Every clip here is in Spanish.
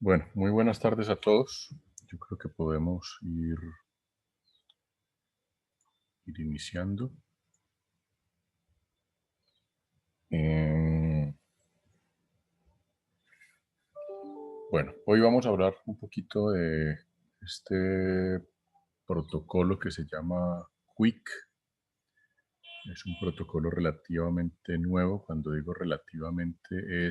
Bueno, muy buenas tardes a todos. Yo creo que podemos ir iniciando. Eh, bueno, hoy vamos a hablar un poquito de este protocolo que se llama QUIC. Es un protocolo relativamente nuevo. Cuando digo relativamente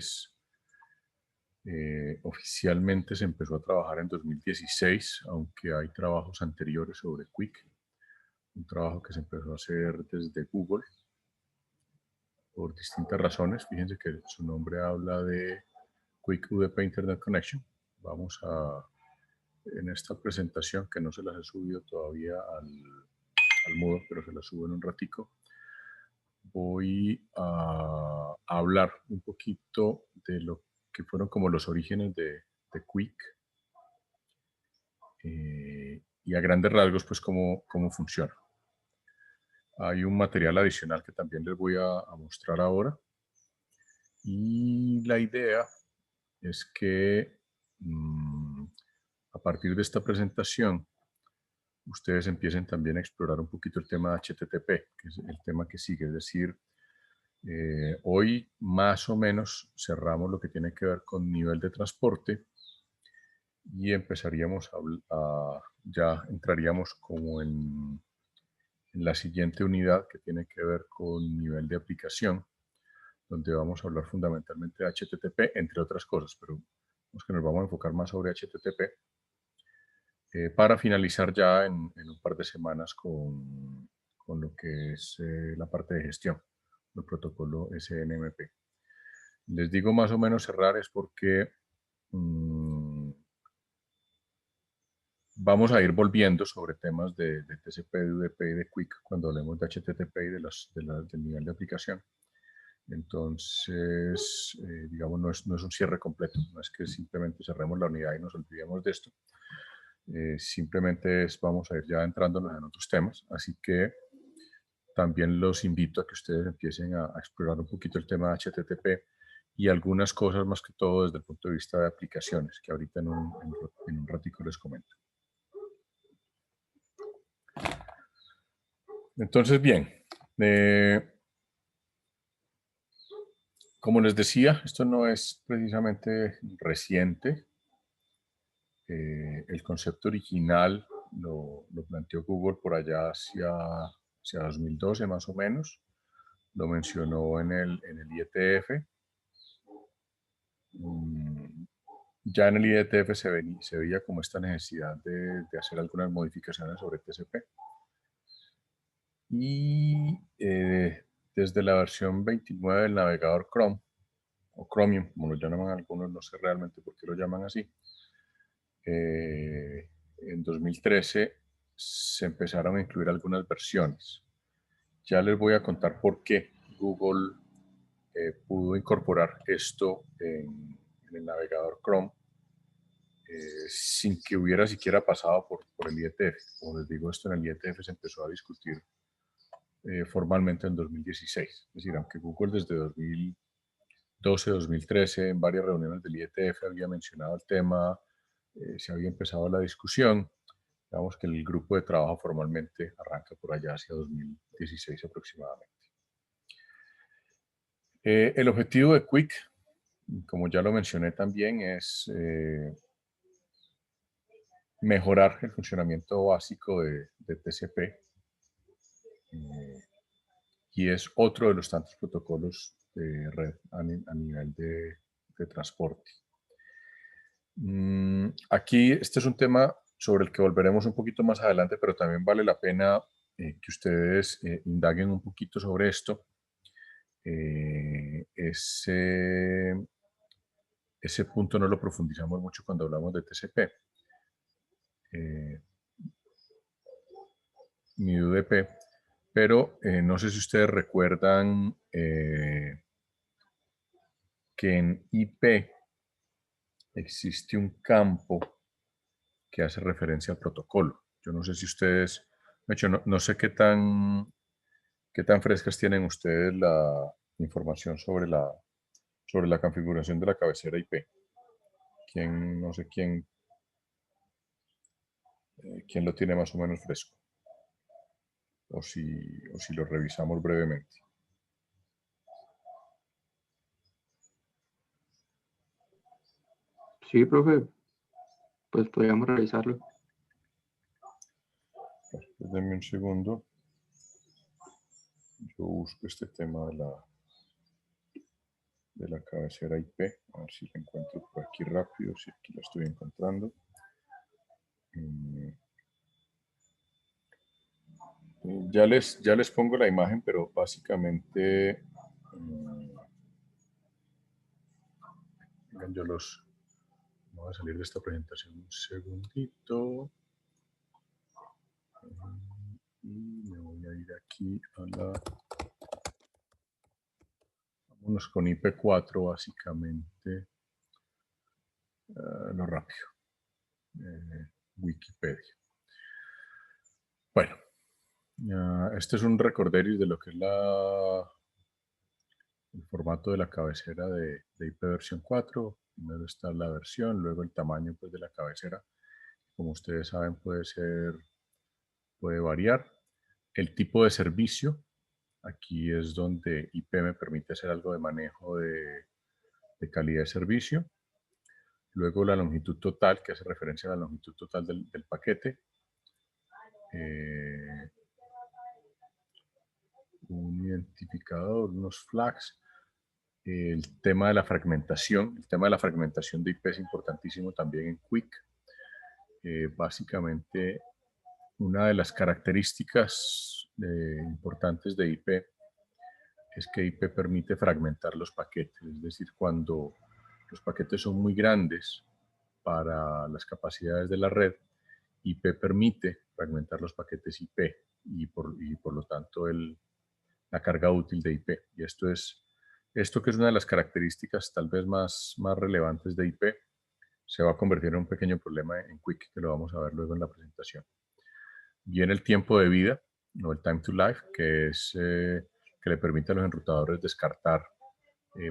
oficialmente se empezó a trabajar en 2016, aunque hay trabajos anteriores sobre QUIC. Un trabajo que se empezó a hacer desde Google por distintas razones. Fíjense que su nombre habla de Quick UDP Internet Connection. Vamos a, en esta presentación, que no se las he subido todavía al Moodle, pero se las subo en un ratico, voy a hablar un poquito de lo que fueron como los orígenes de Quick, y a grandes rasgos, pues cómo funciona. Hay un material adicional que también les voy a mostrar ahora. Y la idea es que a partir de esta presentación, ustedes empiecen también a explorar un poquito el tema de HTTP, que es el tema que sigue. Es decir, hoy más o menos cerramos lo que tiene que ver con nivel de transporte y empezaríamos ya entraríamos como en la siguiente unidad que tiene que ver con nivel de aplicación, donde vamos a hablar fundamentalmente de HTTP, entre otras cosas, pero que nos vamos a enfocar más sobre HTTP, para finalizar ya en un par de semanas con lo que es la parte de gestión, el protocolo SNMP. Les digo más o menos cerrar es porque vamos a ir volviendo sobre temas de TCP, de UDP y de QUIC cuando hablemos de HTTP y del nivel de aplicación. Entonces, digamos, no es un cierre completo, no es que simplemente cerremos la unidad y nos olvidemos de esto. Simplemente vamos a ir ya entrándonos en otros temas, así que también los invito a que ustedes empiecen a explorar un poquito el tema de HTTP y algunas cosas más que todo desde el punto de vista de aplicaciones, que ahorita en un ratico les comento. Entonces, bien, como les decía, esto no es precisamente reciente. El concepto original lo planteó Google por allá hacia 2012 más o menos. Lo mencionó en el IETF. Ya en el IETF se veía como esta necesidad de hacer algunas modificaciones sobre TCP. Y desde la versión 29 del navegador Chrome, o Chromium, como lo llaman algunos, no sé realmente por qué lo llaman así, en 2013 se empezaron a incluir algunas versiones. Ya les voy a contar por qué Google pudo incorporar esto en el navegador Chrome sin que hubiera siquiera pasado por el IETF. Como les digo, esto en el IETF se empezó a discutir formalmente en 2016. Es decir, aunque Google desde 2012-2013 en varias reuniones del IETF había mencionado el tema, se había empezado la discusión, digamos que el grupo de trabajo formalmente arranca por allá hacia 2016 aproximadamente. El objetivo de Quick, como ya lo mencioné también, es mejorar el funcionamiento básico de TCP, y es otro de los tantos protocolos de red a nivel de transporte. Aquí este es un tema sobre el que volveremos un poquito más adelante, pero también vale la pena que ustedes indaguen un poquito sobre esto. Ese punto no lo profundizamos mucho cuando hablamos de TCP. Ni UDP, pero no sé si ustedes recuerdan que en IP existe un campo que hace referencia al protocolo. Yo no sé si ustedes, de hecho, no sé qué tan frescas tienen ustedes la información sobre la configuración de la cabecera IP. No sé quién lo tiene más o menos fresco, o si lo revisamos brevemente. Sí, profe, pues podríamos revisarlo. Denme un segundo. Yo busco este tema de la cabecera IP, a ver si la encuentro por aquí rápido, si aquí la estoy encontrando. Ya les pongo la imagen, pero básicamente yo voy a salir de esta presentación un segundito y me voy a ir aquí vámonos con IP4 básicamente, lo rápido, Wikipedia. Bueno, este es un recorderis de lo que es el formato de la cabecera de IP versión 4. Primero está la versión, luego el tamaño pues, de la cabecera. Como ustedes saben, puede variar. El tipo de servicio, aquí es donde IP me permite hacer algo de manejo de calidad de servicio. Luego la longitud total, que hace referencia a la longitud total del paquete. Un identificador, unos flags. El tema de la fragmentación. El tema de la fragmentación de IP es importantísimo también en Quick. Básicamente, una de las características importantes de IP es que IP permite fragmentar los paquetes, es decir, cuando los paquetes son muy grandes para las capacidades de la red, IP permite fragmentar los paquetes IP y por lo tanto la carga útil de IP. Y esto que es una de las características tal vez más relevantes de IP, se va a convertir en un pequeño problema en Quick, que lo vamos a ver luego en la presentación. Viene el tiempo de vida, o el time to life, que es que le permite a los enrutadores descartar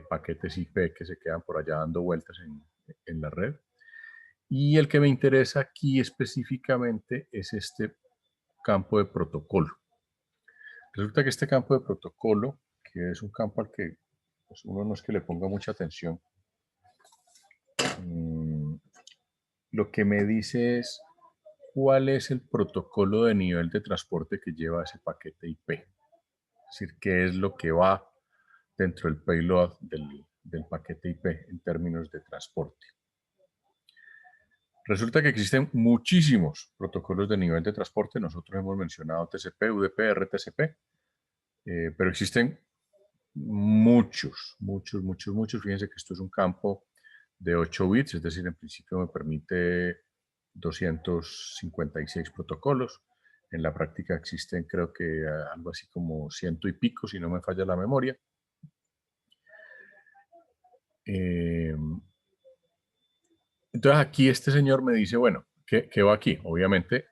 paquetes IP que se quedan por allá dando vueltas en la red. Y el que me interesa aquí específicamente es este campo de protocolo. Resulta que este campo de protocolo, que es un campo al que pues, uno no es que le ponga mucha atención, lo que me dice es cuál es el protocolo de nivel de transporte que lleva ese paquete IP. Es decir, qué es lo que va dentro del payload del paquete IP en términos de transporte. Resulta que existen muchísimos protocolos de nivel de transporte. Nosotros hemos mencionado TCP, UDP, RTCP, pero existen muchos. Fíjense que esto es un campo de 8 bits, es decir, en principio me permite 256 protocolos. En la práctica existen creo que algo así como 100 y pico, si no me falla la memoria. Entonces aquí este señor me dice, bueno, ¿qué va aquí? Obviamente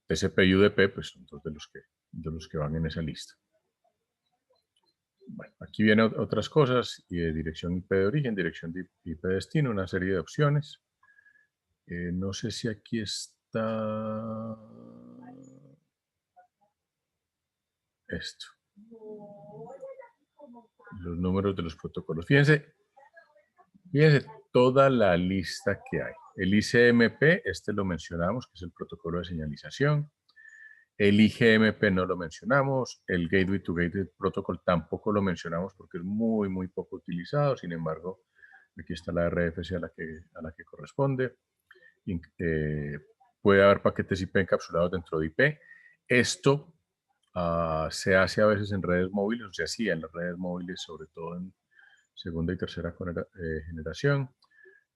TCP y UDP pues, son dos de los que van en esa lista. Bueno, aquí vienen otras cosas, dirección IP de origen, dirección de IP de destino, una serie de opciones. No sé si aquí está esto. Los números de los protocolos. Fíjense toda la lista que hay. El ICMP, este lo mencionamos, que es el protocolo de señalización. El IGMP no lo mencionamos. El Gateway to Gateway Protocol tampoco lo mencionamos porque es muy poco utilizado. Sin embargo, aquí está la RFC a la que corresponde. Puede haber paquetes IP encapsulados dentro de IP. Esto se hace a veces en redes móviles, o se hacía en las redes móviles, sobre todo en segunda y tercera generación.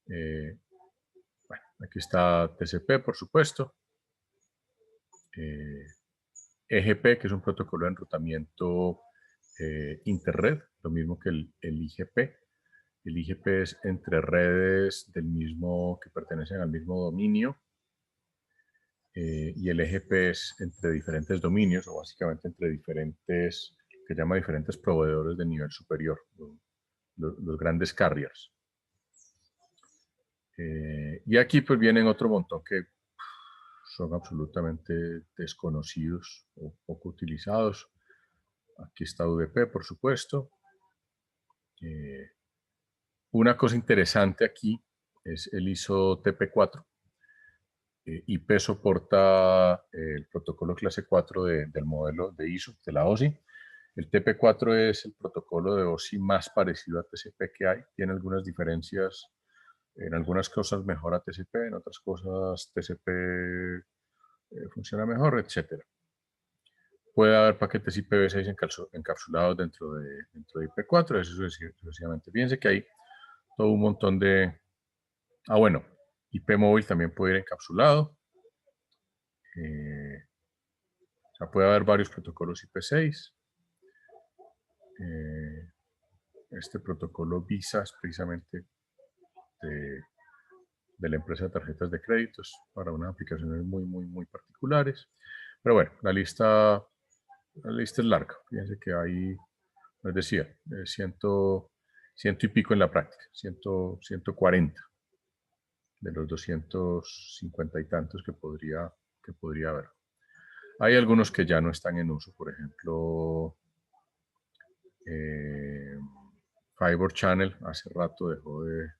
Bueno, aquí está TCP, por supuesto. EGP, que es un protocolo de enrutamiento interred, lo mismo que el IGP. El IGP es entre redes que pertenecen al mismo dominio. Y el EGP es entre diferentes dominios, o básicamente entre que llama diferentes proveedores de nivel superior, los grandes carriers. Y aquí pues vienen otro montón que son absolutamente desconocidos o poco utilizados. Aquí está UDP, por supuesto. Una cosa interesante aquí es el ISO TP4. IP soporta el protocolo clase 4 del modelo de ISO, de la OSI. El TP4 es el protocolo de OSI más parecido a TCP que hay. Tiene algunas diferencias, en algunas cosas mejora TCP, en otras cosas TCP funciona mejor, etc. Puede haber paquetes IPv6 encapsulados dentro de IP4, eso es sucesivamente. Fíjense que hay todo un montón de... Ah, bueno, IP móvil también puede ir encapsulado. O sea, puede haber varios protocolos IP6. Este protocolo Visa es precisamente de la empresa de tarjetas de créditos para unas aplicaciones muy particulares. Pero bueno, la lista es larga. Fíjense que hay, les decía, ciento y pico en la práctica, 140 de los 250 y tantos que podría haber. Hay algunos que ya no están en uso, por ejemplo, Fiber Channel hace rato dejó de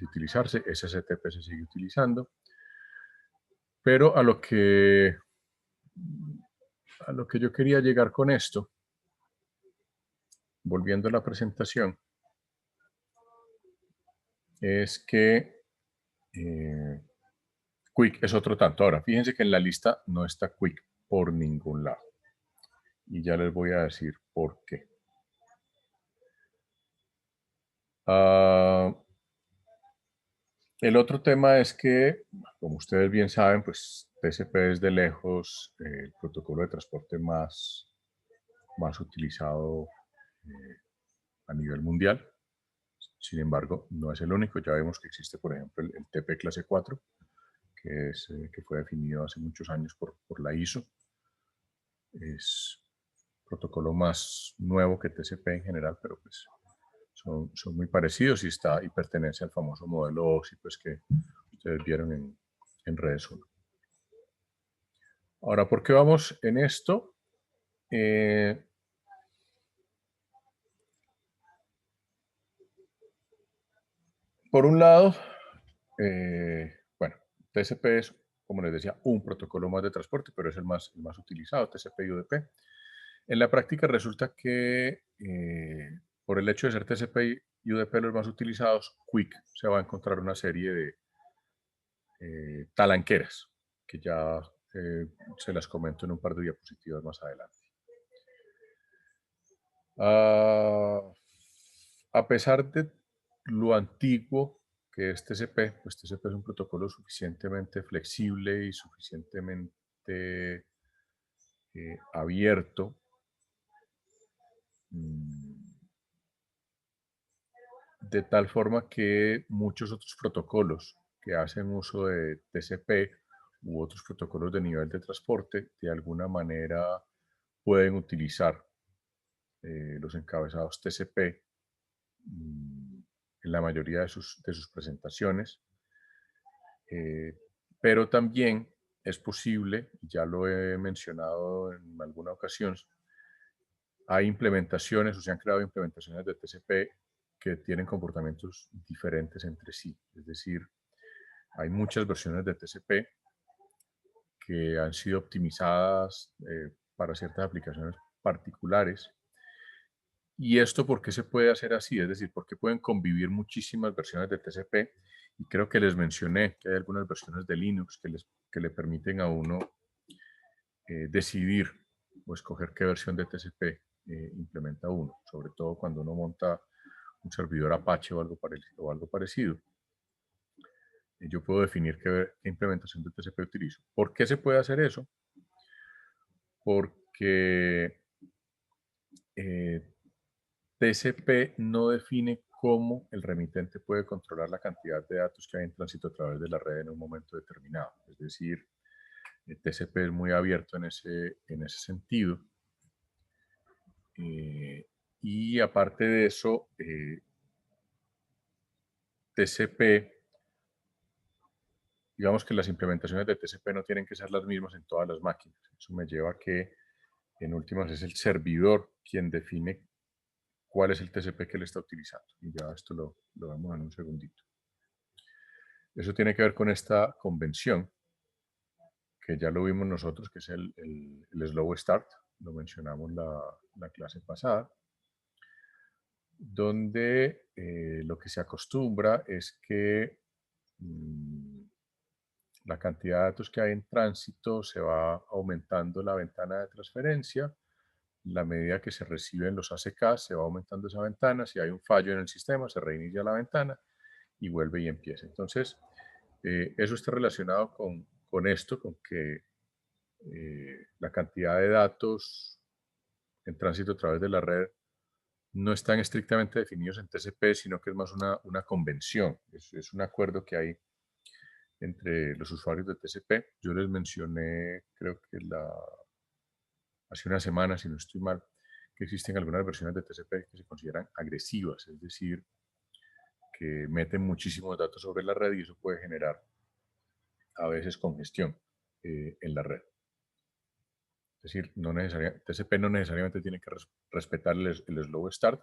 utilizarse, SSTP se sigue utilizando, pero a lo que yo quería llegar con esto, volviendo a la presentación, es que Quick es otro tanto. Ahora, fíjense que en la lista no está Quick por ningún lado. Y ya les voy a decir por qué. El otro tema es que, como ustedes bien saben, pues TCP es de lejos el protocolo de transporte más utilizado a nivel mundial. Sin embargo, no es el único. Ya vemos que existe, por ejemplo, el TP clase 4, que fue definido hace muchos años por la ISO. Es protocolo más nuevo que TCP en general, pero pues son muy parecidos y pertenece al famoso modelo OSI pues, que ustedes vieron en redes 1. Ahora, ¿por qué vamos en esto? Por un lado, bueno, TCP es, como les decía, un protocolo más de transporte, pero es el más utilizado, TCP y UDP. En la práctica resulta que por el hecho de ser TCP y UDP los más utilizados, Quick se va a encontrar una serie de talanqueras, que ya se las comento en un par de diapositivas más adelante. A pesar de lo antiguo que es TCP, pues TCP es un protocolo suficientemente flexible y suficientemente abierto de tal forma que muchos otros protocolos que hacen uso de TCP u otros protocolos de nivel de transporte de alguna manera pueden utilizar los encabezados TCP en la mayoría de sus presentaciones, pero también es posible, ya lo he mencionado en alguna ocasión, hay implementaciones o se han creado implementaciones de TCP que tienen comportamientos diferentes entre sí. Es decir, hay muchas versiones de TCP que han sido optimizadas para ciertas aplicaciones particulares. ¿Y esto por qué se puede hacer así? Es decir, porque pueden convivir muchísimas versiones de TCP. Y creo que les mencioné que hay algunas versiones de Linux que le permiten a uno decidir o escoger qué versión de TCP implementa uno, sobre todo cuando uno monta un servidor Apache o algo parecido. Yo puedo definir qué implementación de TCP utilizo. ¿Por qué se puede hacer eso? Porque TCP no define cómo el remitente puede controlar la cantidad de datos que hay en tránsito a través de la red en un momento determinado. Es decir, el TCP es muy abierto en ese sentido. Y aparte de eso, TCP digamos que las implementaciones de TCP no tienen que ser las mismas en todas las máquinas. Eso me lleva a que, en últimas, es el servidor quien define cuál es el TCP que le está utilizando. Y ya esto lo vemos en un segundito. Eso tiene que ver con esta convención, que ya lo vimos nosotros, que es el Slow Start, lo mencionamos la clase pasada, donde lo que se acostumbra es que la cantidad de datos que hay en tránsito se va aumentando la ventana de transferencia. La medida que se reciben los ACK, se va aumentando esa ventana. Si hay un fallo en el sistema, se reinicia la ventana y vuelve y empieza. Entonces, eso está relacionado con esto, con que la cantidad de datos en tránsito a través de la red no están estrictamente definidos en TCP, sino que es más una convención. Es un acuerdo que hay entre los usuarios de TCP. Yo les mencioné, creo que hace una semana, si no estoy mal, que existen algunas versiones de TCP que se consideran agresivas, es decir, que meten muchísimos datos sobre la red y eso puede generar a veces congestión en la red. Es decir, TCP no necesariamente tiene que respetar el slow start,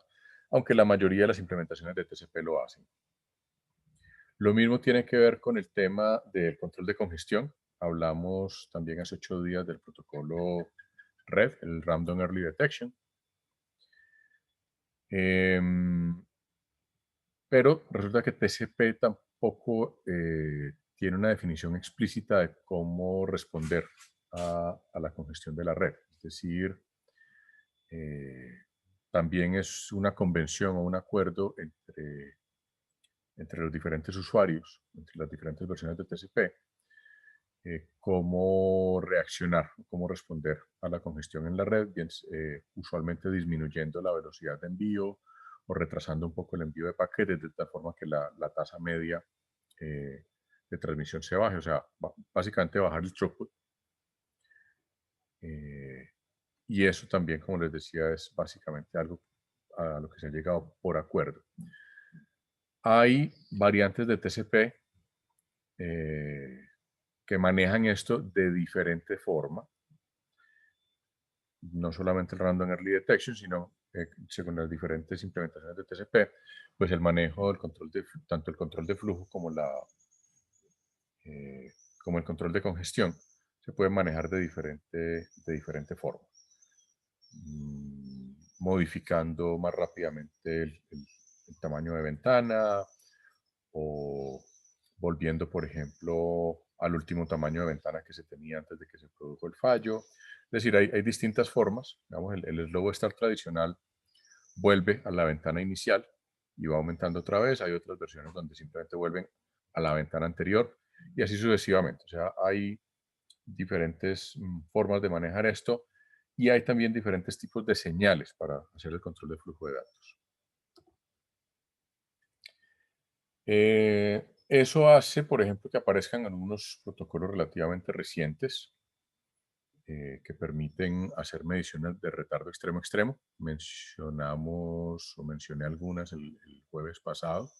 aunque la mayoría de las implementaciones de TCP lo hacen. Lo mismo tiene que ver con el tema del control de congestión. Hablamos también hace 8 días del protocolo RED, el Random Early Detection. Pero resulta que TCP tampoco tiene una definición explícita de cómo responder a la congestión de la red. Es decir, también es una convención o un acuerdo entre los diferentes usuarios, entre las diferentes versiones de TCP, cómo reaccionar, cómo responder a la congestión en la red, bien, usualmente disminuyendo la velocidad de envío o retrasando un poco el envío de paquetes de tal forma que la tasa media de transmisión se baje, o sea, básicamente bajar el throughput. Y eso también, como les decía, es básicamente algo a lo que se ha llegado por acuerdo. Hay variantes de TCP que manejan esto de diferente forma. No solamente el Random Early Detection, sino según las diferentes implementaciones de TCP, pues el manejo del control tanto el control de flujo como como el control de congestión se puede manejar de diferente forma. Modificando más rápidamente el tamaño de ventana o volviendo, por ejemplo, al último tamaño de ventana que se tenía antes de que se produjo el fallo. Es decir, hay distintas formas. Digamos, el slow start tradicional vuelve a la ventana inicial y va aumentando otra vez. Hay otras versiones donde simplemente vuelven a la ventana anterior y así sucesivamente. O sea, hay diferentes formas de manejar esto y hay también diferentes tipos de señales para hacer el control de flujo de datos. Eso hace, por ejemplo, que aparezcan algunos protocolos relativamente recientes que permiten hacer mediciones de retardo extremo a extremo. Mencioné algunas el jueves pasado.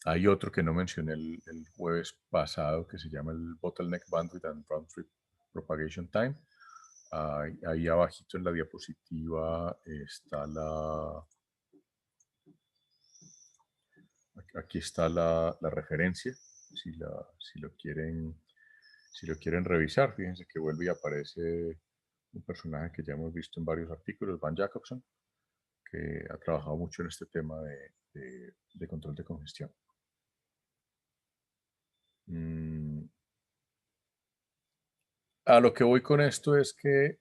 Hay otro que no mencioné el jueves pasado que se llama el Bottleneck Bandwidth and Round Trip Propagation Time. Ahí abajito en la diapositiva está aquí está la referencia, si lo quieren revisar. Fíjense que vuelve y aparece un personaje que ya hemos visto en varios artículos, Van Jacobson, que ha trabajado mucho en este tema de control de congestión. A lo que voy con esto es que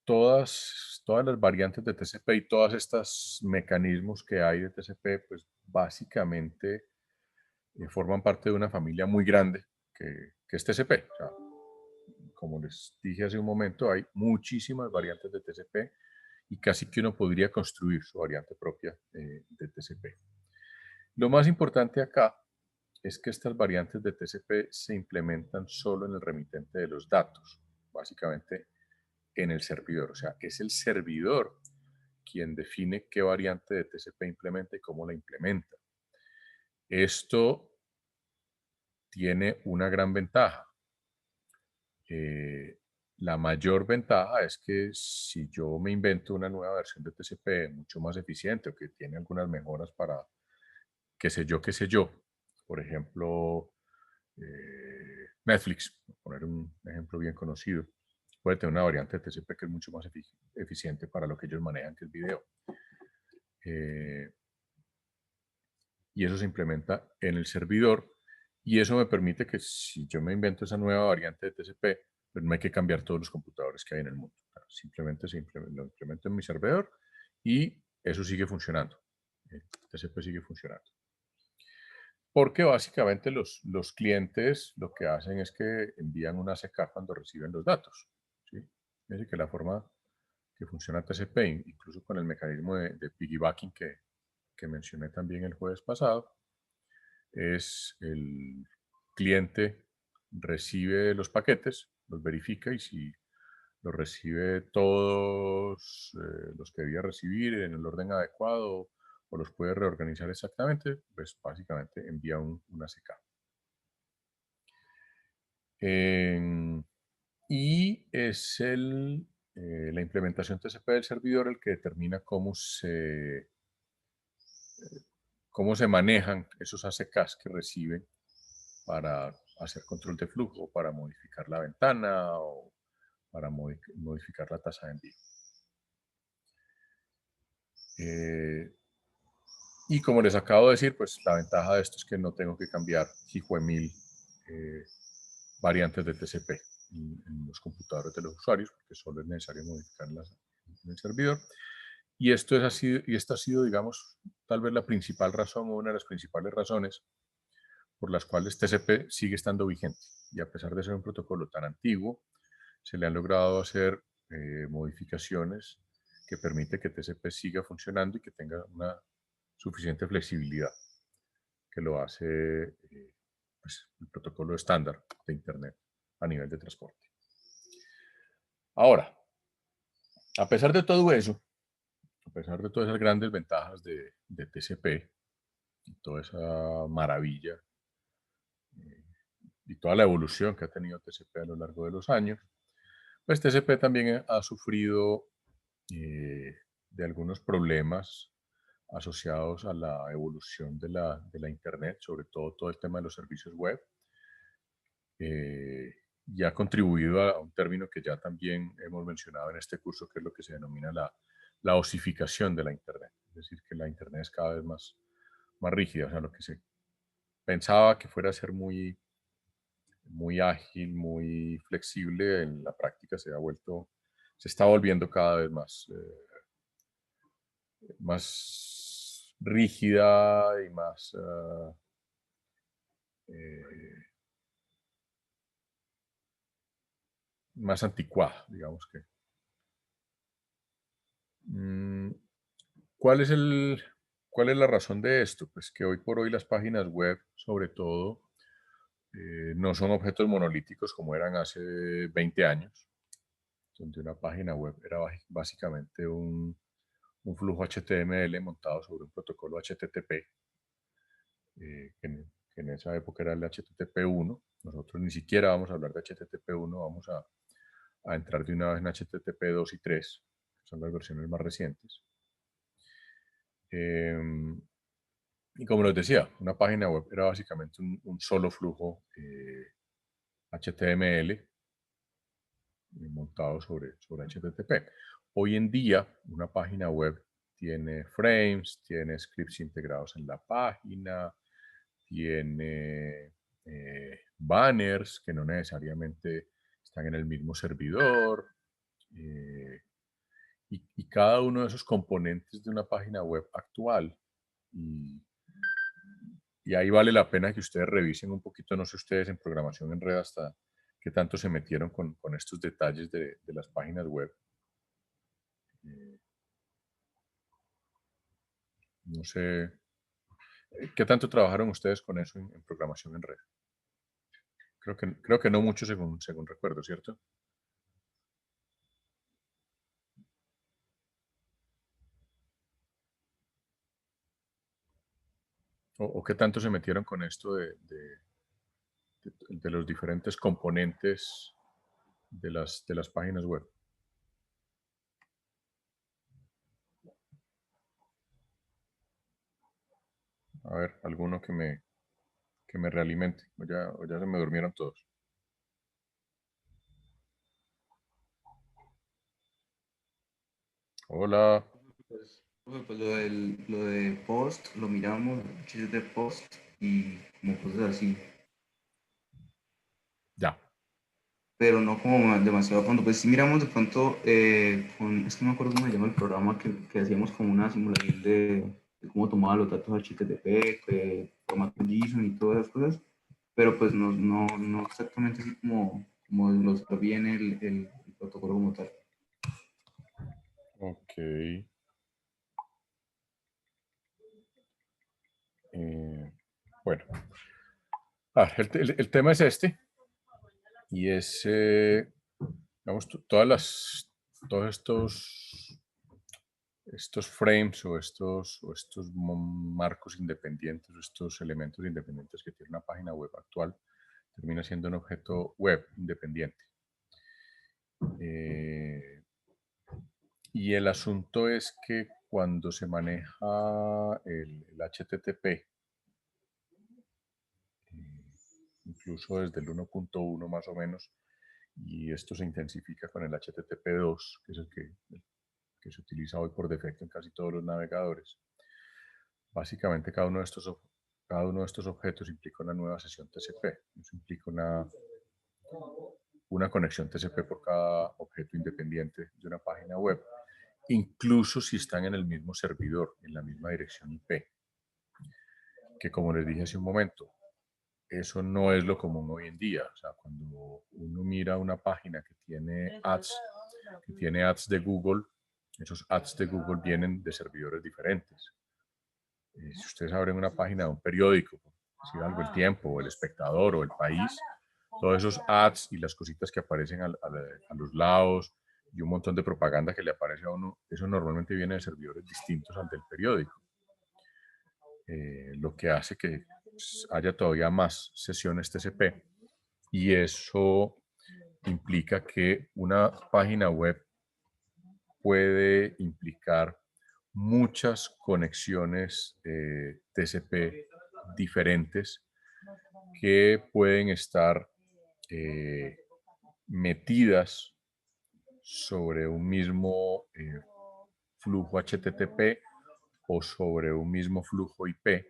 todas las variantes de TCP y todos estos mecanismos que hay de TCP, pues básicamente forman parte de una familia muy grande que es TCP. O sea, como les dije hace un momento, hay muchísimas variantes de TCP y casi que uno podría construir su variante propia de TCP. Lo más importante acá es que estas variantes de TCP se implementan solo en el remitente de los datos, básicamente en el servidor. O sea, es el servidor quien define qué variante de TCP implementa y cómo la implementa. Esto tiene una gran ventaja. La mayor ventaja es que si yo me invento una nueva versión de TCP mucho más eficiente o que tiene algunas mejoras para qué sé yo, por ejemplo, Netflix, por poner un ejemplo bien conocido, puede tener una variante de TCP que es mucho más eficiente para lo que ellos manejan, que es video. Y eso se implementa en el servidor y eso me permite que si yo me invento esa nueva variante de TCP, pues no hay que cambiar todos los computadores que hay en el mundo. Simplemente lo implemento en mi servidor y eso sigue funcionando. El TCP sigue funcionando. Porque básicamente los clientes lo que hacen es que envían una ACK cuando reciben los datos. ¿Sí? Es decir, que la forma que funciona TCP, incluso con el mecanismo de piggybacking que mencioné también el jueves pasado, es el cliente recibe los paquetes, los verifica y si los recibe todos los que debía recibir en el orden adecuado o los puede reorganizar exactamente, pues básicamente envía una ACK. Y es la implementación TCP del servidor el que determina cómo se manejan esos ACKs que reciben para hacer control de flujo, para modificar la ventana o para modificar la tasa de envío. Y como les acabo de decir, pues la ventaja de esto es que no tengo que cambiar hijo de mil variantes de TCP en los computadores de los usuarios, porque solo es necesario modificarlas en el servidor. Y esto ha sido, digamos, tal vez la principal razón o una de las principales razones por las cuales TCP sigue estando vigente. Y a pesar de ser un protocolo tan antiguo, se le han logrado hacer modificaciones que permite que TCP siga funcionando y que tenga una suficiente flexibilidad, que lo hace pues, el protocolo estándar de Internet a nivel de transporte. Ahora, a pesar de todo eso, a pesar de todas esas grandes ventajas de TCP y toda esa maravilla y toda la evolución que ha tenido TCP a lo largo de los años, pues TCP también ha sufrido de algunos problemas asociados a la evolución de la Internet, sobre todo el tema de los servicios web, y ha contribuido a un término que ya también hemos mencionado en este curso, que es lo que se denomina la osificación de la Internet. Es decir, que la Internet es cada vez más rígida, o sea, lo que se pensaba que fuera a ser muy ágil, muy flexible, en la práctica se está volviendo cada vez más rígida y más anticuada, digamos que. ¿Cuál es cuál es la razón de esto? Pues que hoy por hoy las páginas web, sobre todo, no son objetos monolíticos como eran hace 20 años, donde una página web era básicamente un flujo HTML montado sobre un protocolo HTTP, que en esa época era el HTTP1. Nosotros ni siquiera vamos a hablar de HTTP1, vamos a entrar de una vez en HTTP2 y 3, que son las versiones más recientes. Y como les decía, una página web era básicamente un solo flujo HTML montado sobre HTTP. Hoy en día, una página web tiene frames, tiene scripts integrados en la página, tiene banners que no necesariamente están en el mismo servidor. Y cada uno de esos componentes de una página web actual. Y ahí vale la pena que ustedes revisen un poquito, no sé ustedes en programación en red hasta qué tanto se metieron con estos detalles de las páginas web. No sé, ¿qué tanto trabajaron ustedes con eso en programación en red? Creo que no mucho según recuerdo, ¿cierto? o qué tanto se metieron con esto de los diferentes componentes de las páginas web? A ver, alguno que me realimente. O ya se me durmieron todos. Hola. Pues lo de post, lo miramos, chistes de post y como cosas así, Ya. pero no como demasiado pronto. Pues sí miramos de pronto, es que no me acuerdo cómo se llama el programa que hacíamos como una simulación de cómo tomaba los datos HTTP, formato JSON y todas esas cosas, pero pues no exactamente así como lo viene el protocolo como tal. Ok. Bueno. El tema es este. Y es, digamos, todos estos frames o estos marcos independientes o estos elementos independientes que tiene una página web actual, termina siendo un objeto web independiente. Y el asunto es que cuando se maneja el HTTP, incluso desde el 1.1 más o menos, y esto se intensifica con el HTTP2, que es el que se utiliza hoy por defecto en casi todos los navegadores. Básicamente cada uno de estos objetos implica una nueva sesión TCP. Eso implica una conexión TCP por cada objeto independiente de una página web, incluso si están en el mismo servidor, en la misma dirección IP, que como les dije hace un momento, eso no es lo común hoy en día. O sea, cuando uno mira una página que tiene ads de Google, esos ads de Google vienen de servidores diferentes. Si ustedes abren una página de un periódico, si algo, El Tiempo, o El Espectador, o El País, todos esos ads y las cositas que aparecen a los lados y un montón de propaganda que le aparece a uno, eso normalmente viene de servidores distintos al del periódico. Lo que hace que haya todavía más sesiones TCP y eso implica que una página web puede implicar muchas conexiones TCP diferentes que pueden estar metidas sobre un mismo flujo HTTP o sobre un mismo flujo IP.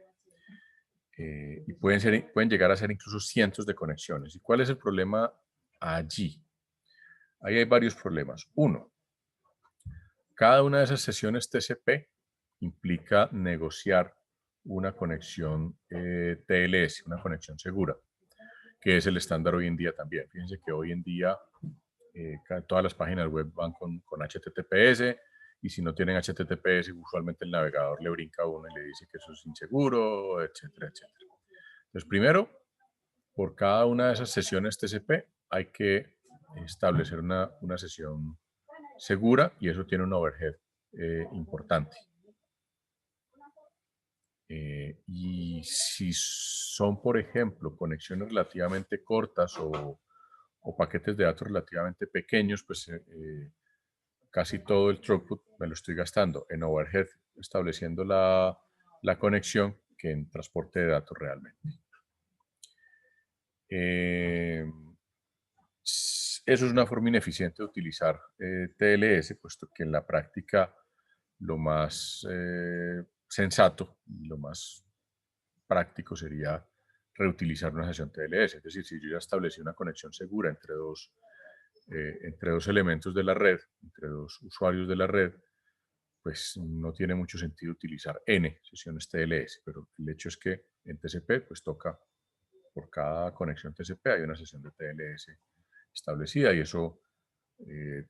Y pueden llegar a ser incluso cientos de conexiones. ¿Y cuál es el problema allí? Ahí hay varios problemas. Uno, cada una de esas sesiones TCP implica negociar una conexión TLS, una conexión segura, que es el estándar hoy en día también. Fíjense que hoy en día todas las páginas web van con HTTPS y si no tienen HTTPS, usualmente el navegador le brinca a uno y le dice que eso es inseguro, etcétera, etcétera. Entonces, primero, por cada una de esas sesiones TCP hay que establecer una sesión segura y eso tiene un overhead importante. Y si son, por ejemplo, conexiones relativamente cortas o paquetes de datos relativamente pequeños, pues casi todo el throughput me lo estoy gastando en overhead, estableciendo la conexión que en transporte de datos realmente. Eso es una forma ineficiente de utilizar TLS, puesto que en la práctica lo más sensato y lo más práctico sería reutilizar una sesión TLS. Es decir, si yo ya establecí una conexión segura entre dos elementos de la red, entre dos usuarios de la red, pues no tiene mucho sentido utilizar N sesiones TLS, pero el hecho es que en TCP pues toca, por cada conexión TCP hay una sesión de TLS establecida y eso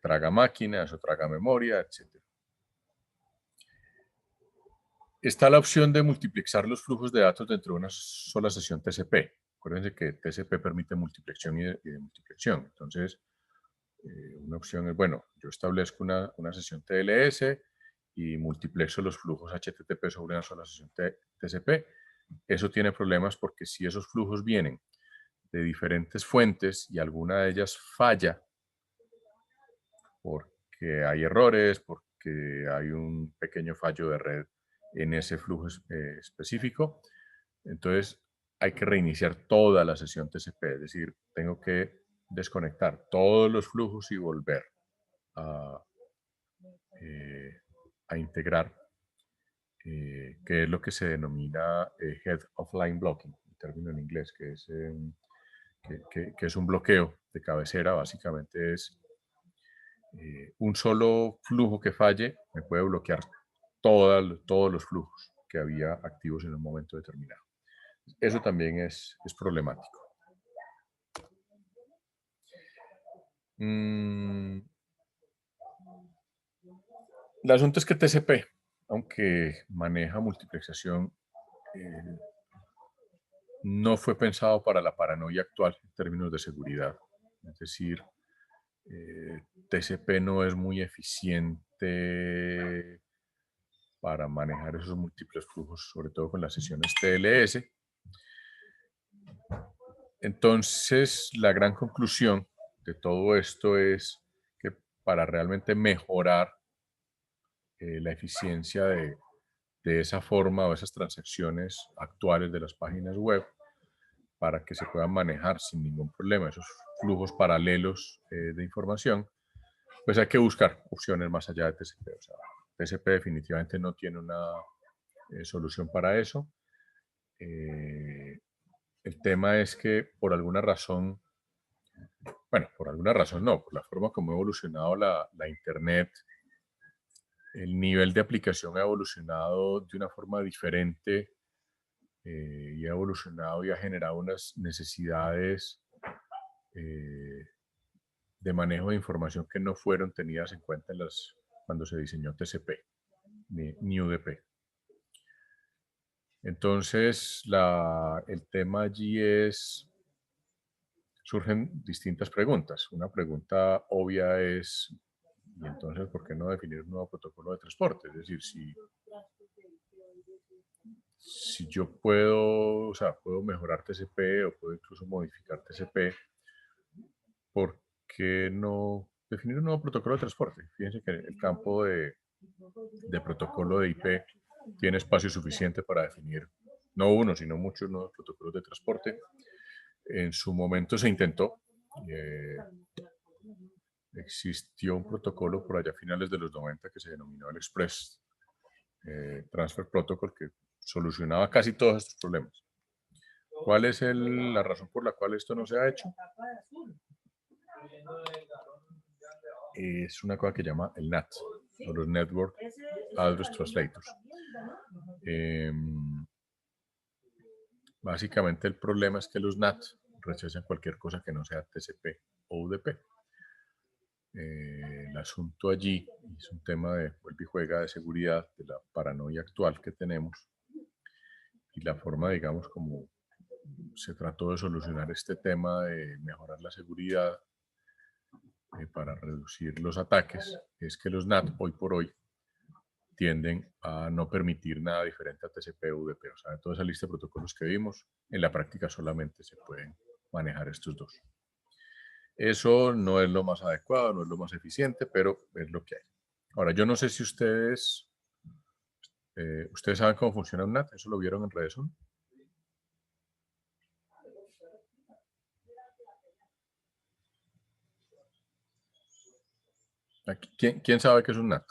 traga máquina, eso traga memoria, etc. Está la opción de multiplexar los flujos de datos dentro de una sola sesión TCP. Acuérdense que TCP permite multiplexión y de multiplexión. Entonces, una opción es, bueno, yo establezco una sesión TLS y multiplexo los flujos HTTP sobre una sola sesión TCP eso tiene problemas porque si esos flujos vienen de diferentes fuentes y alguna de ellas falla porque hay errores, porque hay un pequeño fallo de red en ese flujo específico, entonces hay que reiniciar toda la sesión TCP, es decir, tengo que desconectar todos los flujos y volver a, a integrar, que es lo que se denomina Head of Line Blocking, el término en inglés, que es un bloqueo de cabecera. Básicamente es un solo flujo que falle me puede bloquear todos los flujos que había activos en un momento determinado. Eso también es problemático. El asunto es que TCP, aunque maneja multiplexación, no fue pensado para la paranoia actual en términos de seguridad. Es decir, TCP no es muy eficiente para manejar esos múltiples flujos, sobre todo con las sesiones TLS. Entonces, la gran conclusión de todo esto es que para realmente mejorar la eficiencia de esa forma o esas transacciones actuales de las páginas web, para que se puedan manejar sin ningún problema esos flujos paralelos de información, pues hay que buscar opciones más allá de TCP. O sea, TCP definitivamente no tiene una solución para eso. El tema es que por alguna razón, bueno, por alguna razón no, por la forma como ha evolucionado la Internet, el nivel de aplicación ha evolucionado de una forma diferente y ha evolucionado y ha generado unas necesidades de manejo de información que no fueron tenidas en cuenta cuando se diseñó TCP ni UDP. Entonces, el tema allí surgen distintas preguntas. Una pregunta obvia es, ¿y entonces por qué no definir un nuevo protocolo de transporte? Es decir, si yo puedo, o sea, puedo mejorar TCP o puedo incluso modificar TCP, ¿por qué no definir un nuevo protocolo de transporte? Fíjense que el campo de protocolo de IP tiene espacio suficiente para definir no uno, sino muchos nuevos protocolos de transporte. En su momento se intentó, existió un protocolo por allá a finales de los 90 que se denominó el Express Transfer Protocol, que solucionaba casi todos estos problemas. ¿Cuál es la razón por la cual esto no se ha hecho? Es una cosa que llama el NAT, o los Network Address Translators. Básicamente el problema es que los NAT rechazan cualquier cosa que no sea TCP o UDP. El asunto allí es un tema de vuelve y juega de seguridad, de la paranoia actual que tenemos y la forma, digamos, como se trató de solucionar este tema de mejorar la seguridad para reducir los ataques, es que los NAT hoy por hoy tienden a no permitir nada diferente a TCP o UDP. O sea, de toda esa lista de protocolos que vimos, en la práctica solamente se pueden manejar estos dos. Eso no es lo más adecuado, no es lo más eficiente, pero es lo que hay. Ahora, yo no sé si ustedes saben cómo funciona un NAT, ¿eso lo vieron en Redesol? ¿Quién sabe qué es un NAT?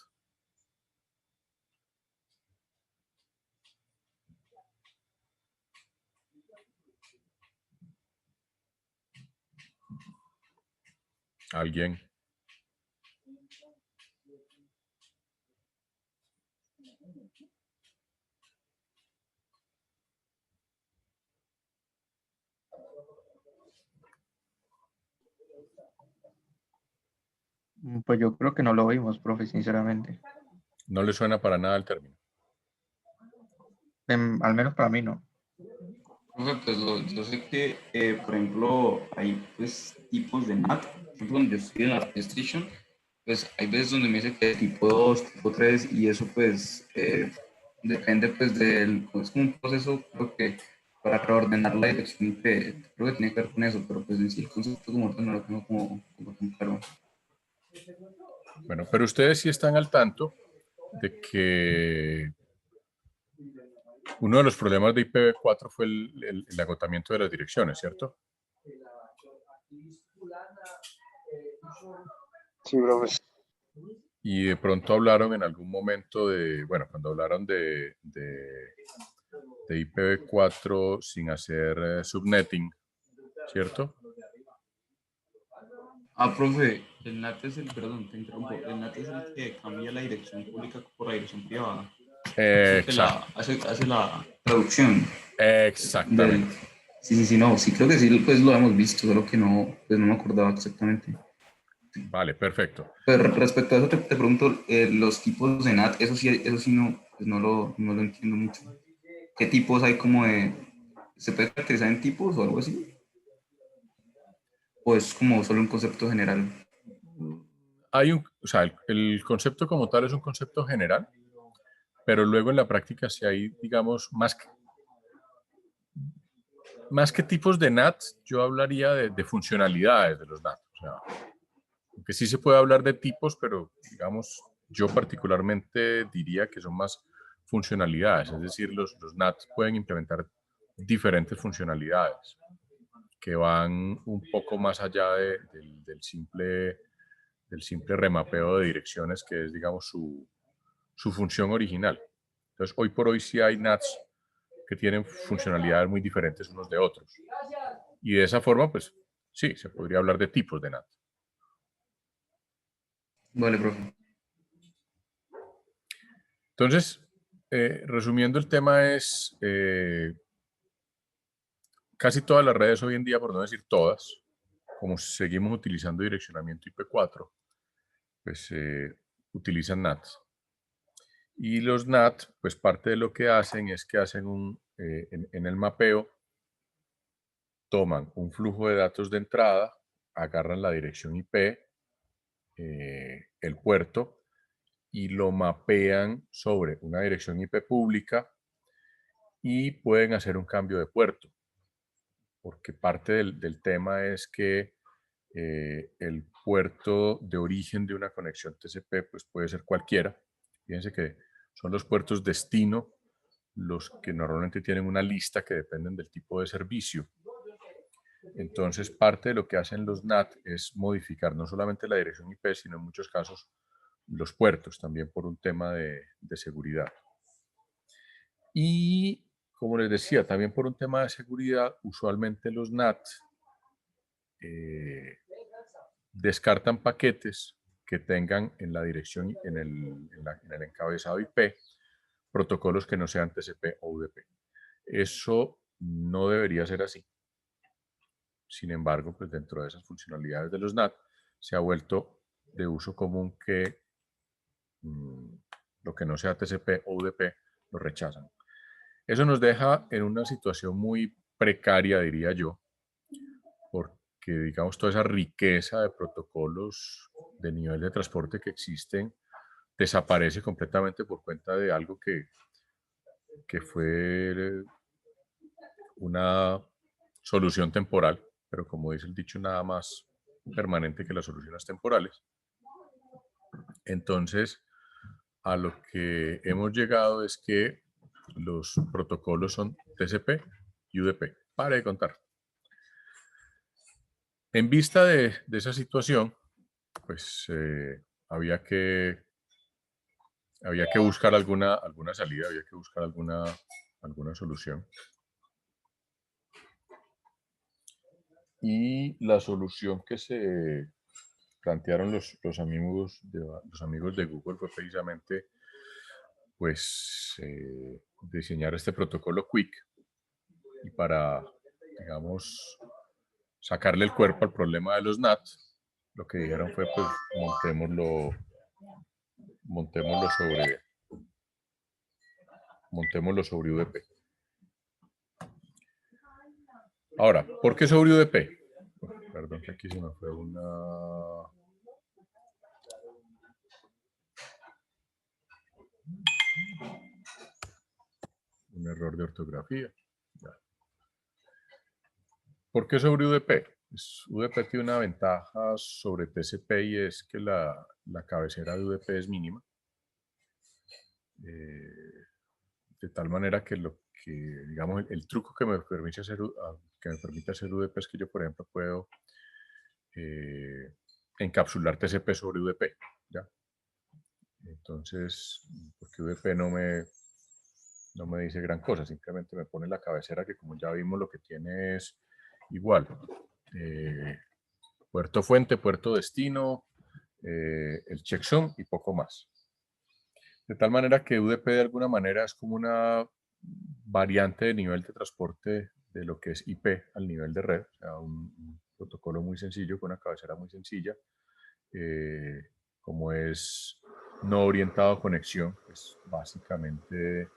¿Alguien? Pues yo creo que no lo vimos, profe, sinceramente. No le suena para nada el término. Al menos para mí no. Pues yo sé que, por ejemplo, hay pues tipos de NAT. Por ejemplo, cuando yo estoy en la restriction, pues hay veces donde me dice que tipo 2, tipo 3, y eso pues depende pues del, es como un proceso, creo que para reordenar la dirección IP, creo que tiene que ver con eso, pero pues en sí el concepto como tal no lo tengo como tan claro. Bueno, pero ustedes sí están al tanto de que uno de los problemas de IPv4 fue el agotamiento de las direcciones, ¿cierto? Sí, profe. Y de pronto hablaron en algún momento de, bueno, cuando hablaron de IPv4 sin hacer subnetting, ¿cierto? Profe, el NAT es el, perdón, te interrumpo, el NAT es el que cambia la dirección pública por la dirección privada. Es el que Exacto. hace la traducción del... Exactamente. Sí, no, sí creo que sí, pues lo hemos visto, solo que no, pues no me acordaba exactamente. Vale, perfecto. Pero respecto a eso te pregunto, los tipos de NAT, eso sí no, pues no lo entiendo mucho. ¿Qué tipos hay como de... ¿Se puede caracterizar en tipos o algo así? ¿O es como solo un concepto general? Hay o sea, el concepto como tal es un concepto general, pero luego en la práctica sí hay, digamos, más que tipos de NAT, yo hablaría de funcionalidades de los NAT. O sea, aunque sí se puede hablar de tipos, pero digamos, yo particularmente diría que son más funcionalidades, es decir, los NAT pueden implementar diferentes funcionalidades que van un poco más allá del simple remapeo de direcciones, que es, digamos, su función original. Entonces, hoy por hoy sí hay NATs que tienen funcionalidades muy diferentes unos de otros. Y de esa forma, pues sí, se podría hablar de tipos de NAT. Vale, profe. Entonces, resumiendo el tema es, casi todas las redes hoy en día, por no decir todas, como seguimos utilizando direccionamiento IP4, pues utilizan NATs. Y los NAT, pues parte de lo que hacen es que hacen en el mapeo, toman un flujo de datos de entrada, agarran la dirección IP, el puerto, y lo mapean sobre una dirección IP pública y pueden hacer un cambio de puerto, porque parte del tema es que el puerto de origen de una conexión TCP pues puede ser cualquiera. Fíjense que son los puertos destino los que normalmente tienen una lista que dependen del tipo de servicio. Entonces, parte de lo que hacen los NAT es modificar no solamente la dirección IP, sino en muchos casos los puertos, también por un tema de seguridad. Y, como les decía, también por un tema de seguridad, usualmente los NAT descartan paquetes que tengan en la dirección, en el encabezado IP, protocolos que no sean TCP o UDP. Eso no debería ser así. Sin embargo, pues dentro de esas funcionalidades de los NAT se ha vuelto de uso común que lo que no sea TCP o UDP lo rechazan. Eso nos deja en una situación muy precaria, diría yo, porque digamos toda esa riqueza de protocolos de nivel de transporte que existen desaparece completamente por cuenta de algo que fue una solución temporal, pero como dice el dicho, nada más permanente que las soluciones temporales. Entonces, a lo que hemos llegado es que los protocolos son TCP y UDP. Para de contar. En vista de esa situación, pues había que buscar alguna salida, había que buscar alguna solución. Y la solución que se plantearon los amigos de Google fue precisamente pues diseñar este protocolo Quick, y para, digamos, sacarle el cuerpo al problema de los NAT, lo que dijeron fue pues montémoslo sobre UDP. Ahora, ¿por qué sobre UDP? Perdón que aquí se me fue una... un error de ortografía. Ya. ¿Por qué sobre UDP? Pues UDP tiene una ventaja sobre TCP y es que la cabecera de UDP es mínima. De tal manera que digamos, el truco que me permite hacer UDP es que yo, por ejemplo, puedo encapsular TCP sobre UDP, ¿ya? Entonces, porque UDP no me dice gran cosa, simplemente me pone la cabecera que, como ya vimos, lo que tiene es igual. Puerto fuente, puerto destino, el checksum y poco más. De tal manera que UDP de alguna manera es como una variante de nivel de transporte de lo que es IP al nivel de red, o sea, un protocolo muy sencillo con una cabecera muy sencilla. Como es no orientado a conexión, pues básicamente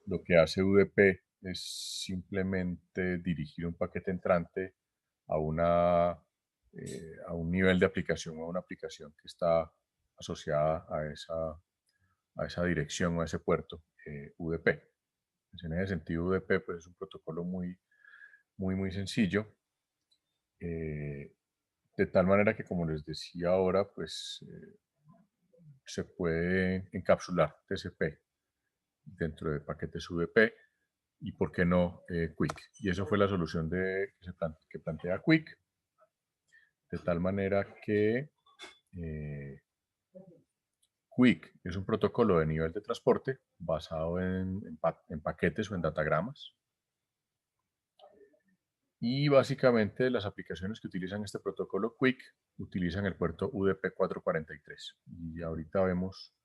lo que hace UDP es simplemente dirigir un paquete entrante a un nivel de aplicación o a una aplicación que está asociada a esa dirección o a ese puerto UDP. Pues en ese sentido, UDP pues, es un protocolo muy sencillo, de tal manera que, como les decía ahora, pues se puede encapsular TCP dentro de paquetes UDP y, ¿por qué no, Quick? Y eso fue la solución que plantea Quick, de tal manera que Quick es un protocolo de nivel de transporte basado en paquetes o en datagramas. Y básicamente las aplicaciones que utilizan este protocolo Quick utilizan el puerto UDP 443. Y ahorita vemos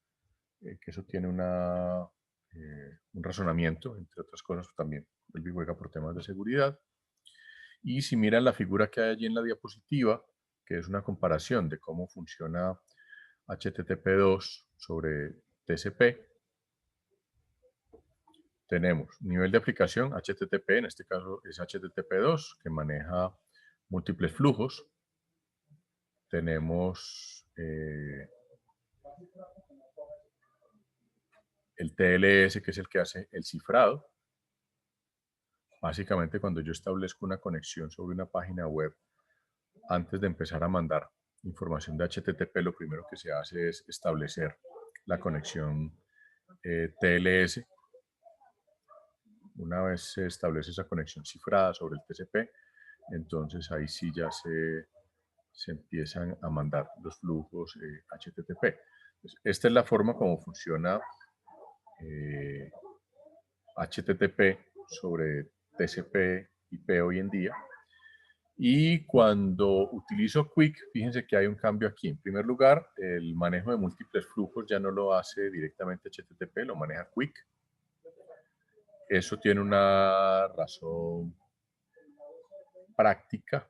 que eso tiene un razonamiento, entre otras cosas también el juega por temas de seguridad. Y si miran la figura que hay allí en la diapositiva, que es una comparación de cómo funciona HTTP2 sobre TCP, tenemos nivel de aplicación HTTP, en este caso es HTTP2, que maneja múltiples flujos. Tenemos el TLS, que es el que hace el cifrado. Básicamente, cuando yo establezco una conexión sobre una página web, antes de empezar a mandar información de HTTP, lo primero que se hace es establecer la conexión TLS. Una vez se establece esa conexión cifrada sobre el TCP, entonces ahí sí ya se empiezan a mandar los flujos HTTP. Entonces, esta es la forma como funciona HTTP sobre TCP IP hoy en día. Y cuando utilizo Quick, fíjense que hay un cambio aquí. En primer lugar, el manejo de múltiples flujos ya no lo hace directamente HTTP, lo maneja Quick. Eso tiene una razón práctica.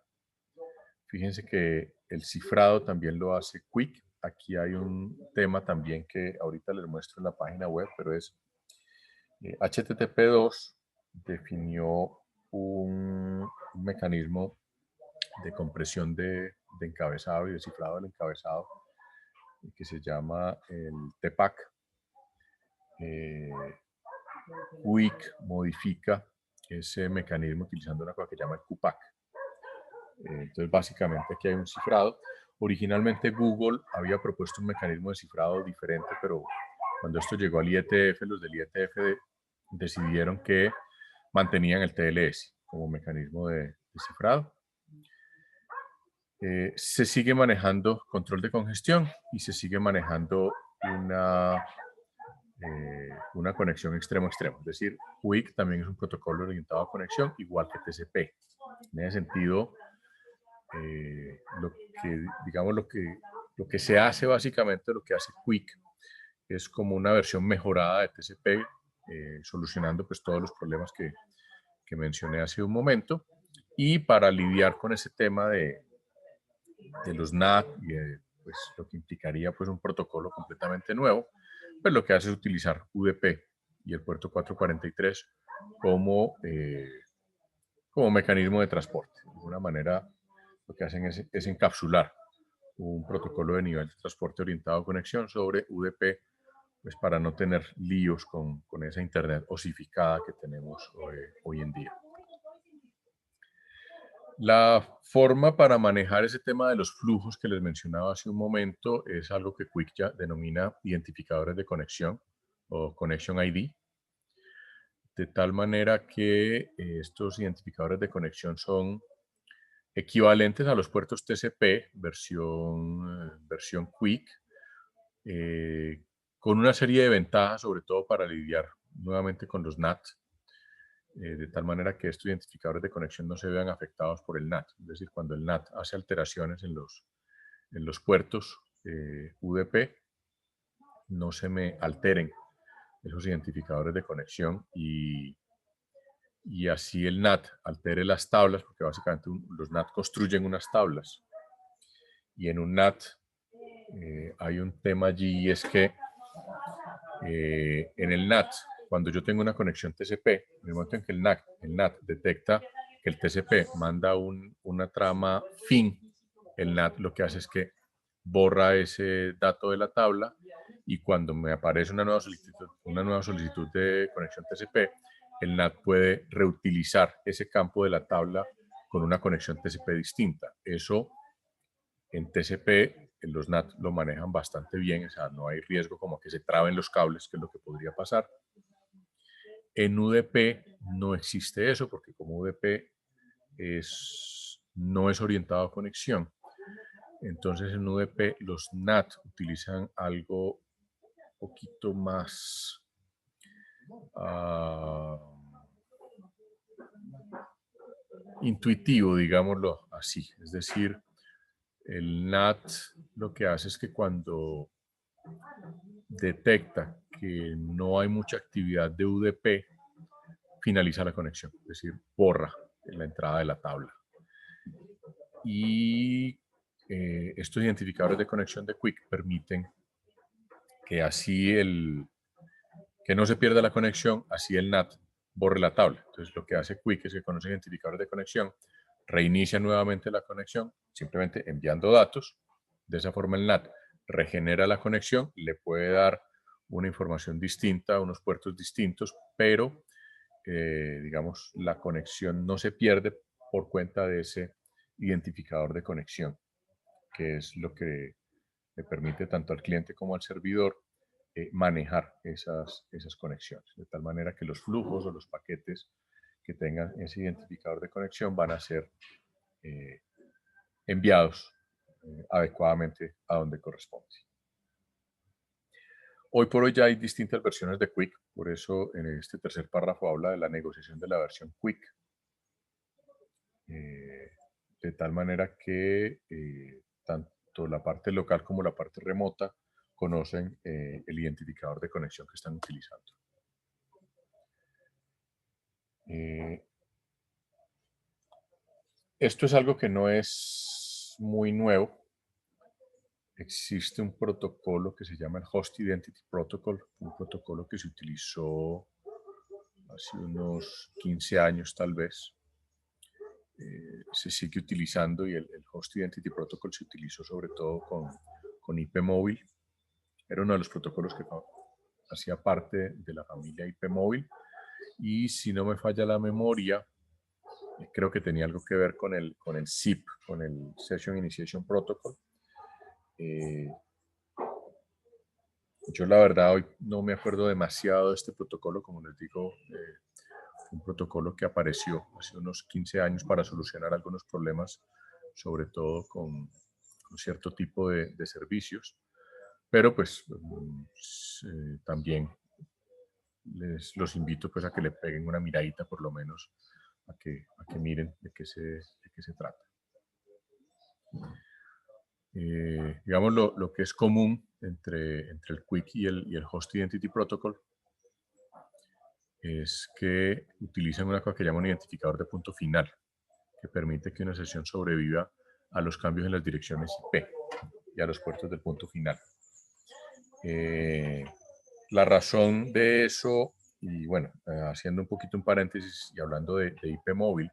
Fíjense que el cifrado también lo hace Quick. Aquí hay un tema también que ahorita les muestro en la página web, pero es HTTP2 definió un mecanismo de compresión de encabezado y de cifrado del encabezado que se llama el TPACK. Quick modifica ese mecanismo utilizando una cosa que se llama el QPACK. Entonces, básicamente aquí hay un cifrado. Originalmente Google había propuesto un mecanismo de cifrado diferente, pero cuando esto llegó al IETF, los del IETF decidieron que mantenían el TLS como mecanismo de cifrado. Se sigue manejando control de congestión y se sigue manejando una conexión extremo-extremo. Es decir, Quick también es un protocolo orientado a conexión, igual que TCP. En ese sentido, lo que se hace básicamente, lo que hace Quick, es como una versión mejorada de TCP, solucionando pues todos los problemas que mencioné hace un momento. Y para lidiar con ese tema de los NAT y pues, lo que implicaría pues, un protocolo completamente nuevo, pues lo que hace es utilizar UDP y el puerto 443 como mecanismo de transporte. De alguna manera, lo que hacen es encapsular un protocolo de nivel de transporte orientado a conexión sobre UDP pues para no tener líos con esa internet osificada que tenemos hoy en día. La forma para manejar ese tema de los flujos que les mencionaba hace un momento es algo que Quick ya denomina identificadores de conexión o Connection ID, de tal manera que estos identificadores de conexión son equivalentes a los puertos TCP versión Quick, con una serie de ventajas, sobre todo para lidiar nuevamente con los NAT, de tal manera que estos identificadores de conexión no se vean afectados por el NAT. Es decir, cuando el NAT hace alteraciones en los puertos UDP, no se me alteren esos identificadores de conexión y así el NAT altere las tablas, porque básicamente los NAT construyen unas tablas. Y en un NAT hay un tema allí, y es que en el NAT, cuando yo tengo una conexión TCP, en el momento en que el NAT detecta que el TCP manda una trama fin, el NAT lo que hace es que borra ese dato de la tabla, y cuando me aparece una nueva solicitud de conexión TCP, el NAT puede reutilizar ese campo de la tabla con una conexión TCP distinta. Eso en TCP, los NAT lo manejan bastante bien, o sea, no hay riesgo como que se traben los cables, que es lo que podría pasar. En UDP no existe eso, porque como UDP no es orientado a conexión, entonces en UDP los NAT utilizan algo un poquito más intuitivo, digámoslo así. Es decir, el NAT lo que hace es que cuando detecta que no hay mucha actividad de UDP, finaliza la conexión, es decir, borra la entrada de la tabla. Y estos identificadores de conexión de Quick permiten que así que no se pierda la conexión, así el NAT borre la tabla. Entonces lo que hace Quick es que con los identificadores de conexión reinicia nuevamente la conexión, simplemente enviando datos. De esa forma el NAT regenera la conexión, le puede dar una información distinta, unos puertos distintos, pero digamos, la conexión no se pierde por cuenta de ese identificador de conexión, que es lo que le permite tanto al cliente como al servidor manejar esas conexiones, de tal manera que los flujos o los paquetes que tengan ese identificador de conexión van a ser enviados adecuadamente a donde corresponde. Hoy por hoy ya hay distintas versiones de Quick, por eso en este tercer párrafo habla de la negociación de la versión Quick, de tal manera que tanto la parte local como la parte remota conocen el identificador de conexión que están utilizando. Esto es algo que no es muy nuevo. Existe un protocolo que se llama el Host Identity Protocol, un protocolo que se utilizó hace unos 15 años tal vez. Se sigue utilizando, y el Host Identity Protocol se utilizó sobre todo con IP móvil. Era uno de los protocolos que hacía parte de la familia IP móvil, y si no me falla la memoria, creo que tenía algo que ver con el SIP, con el Session Initiation Protocol. Yo la verdad hoy no me acuerdo demasiado de este protocolo, como les digo, un protocolo que apareció hace unos 15 años para solucionar algunos problemas, sobre todo con cierto tipo de servicios, pero pues también los invito pues a que le peguen una miradita por lo menos, a que miren de qué se trata. Digamos lo que es común entre el Quick y el Host Identity Protocol es que utilizan una cosa que llaman un identificador de punto final, que permite que una sesión sobreviva a los cambios en las direcciones IP y a los puertos del punto final. La razón de eso, y bueno, haciendo un poquito un paréntesis y hablando de IP móvil,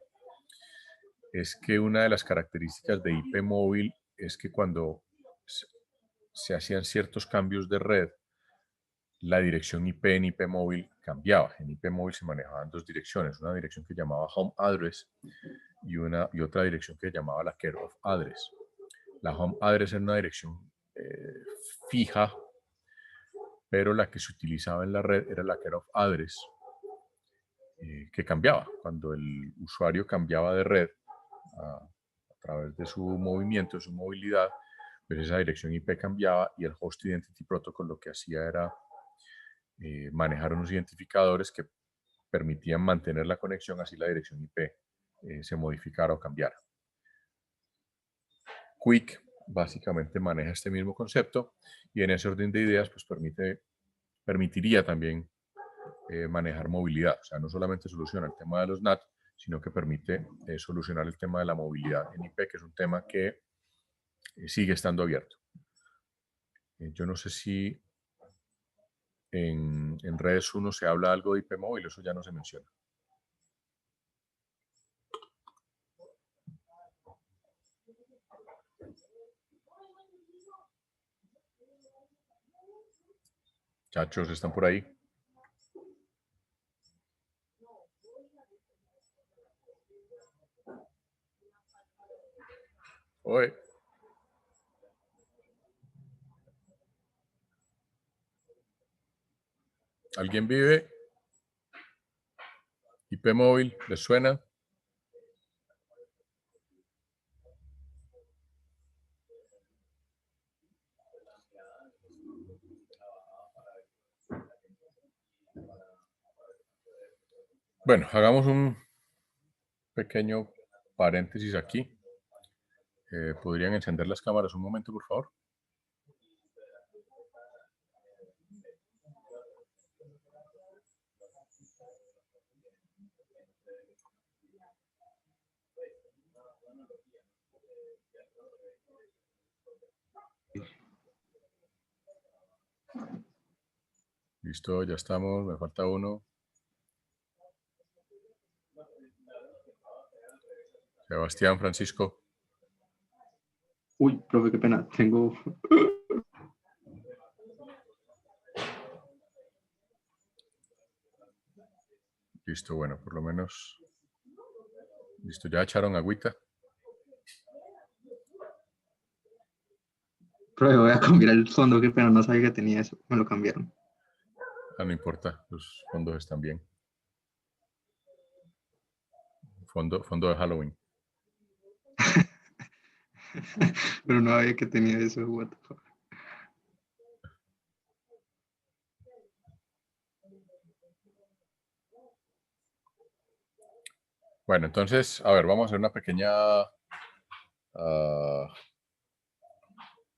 es que una de las características de IP móvil es que cuando se hacían ciertos cambios de red, la dirección IP en IP móvil cambiaba. En IP móvil se manejaban dos direcciones, una dirección que llamaba home address y otra dirección que llamaba la care of address. La home address era una dirección fija, pero la que se utilizaba en la red era la care of address, que cambiaba. Cuando el usuario cambiaba de red a través de su movimiento, de su movilidad, pues esa dirección IP cambiaba y el Host Identity Protocol lo que hacía era manejar unos identificadores que permitían mantener la conexión, así la dirección IP se modificara o cambiara. Quick básicamente maneja este mismo concepto y en ese orden de ideas pues permitiría también manejar movilidad. O sea, no solamente soluciona el tema de los NAT, sino que permite solucionar el tema de la movilidad en IP, que es un tema que sigue estando abierto. Yo no sé si en redes 1 se habla algo de IP móvil, eso ya no se menciona. Chachos, ¿están por ahí? Oye. ¿Alguien vive? IP móvil, ¿les suena? Bueno, hagamos un pequeño paréntesis aquí. ¿Podrían encender las cámaras un momento, por favor? Listo, ya estamos, me falta uno. Sebastián, Francisco. Uy, profe, qué pena. Tengo... Listo, bueno, por lo menos. Listo, ya echaron agüita. Profe, voy a cambiar el fondo, qué pena, no sabía que tenía eso. Me lo cambiaron. Ah, no importa, los fondos están bien. Fondo de Halloween. Pero no sabía que tenía eso. What the fuck. Bueno, entonces, a ver, vamos a hacer una pequeña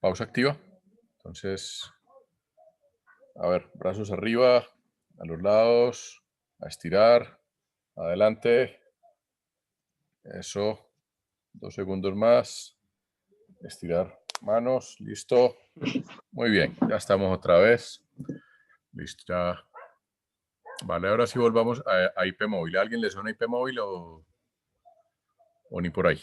pausa activa. Entonces, a ver, brazos arriba, a los lados, a estirar, adelante. Eso, 2 segundos más. Estirar manos, listo. Muy bien, ya estamos otra vez. Listo, ya. Vale, ahora sí volvamos a IP móvil. ¿A alguien le suena IP móvil o ni por ahí?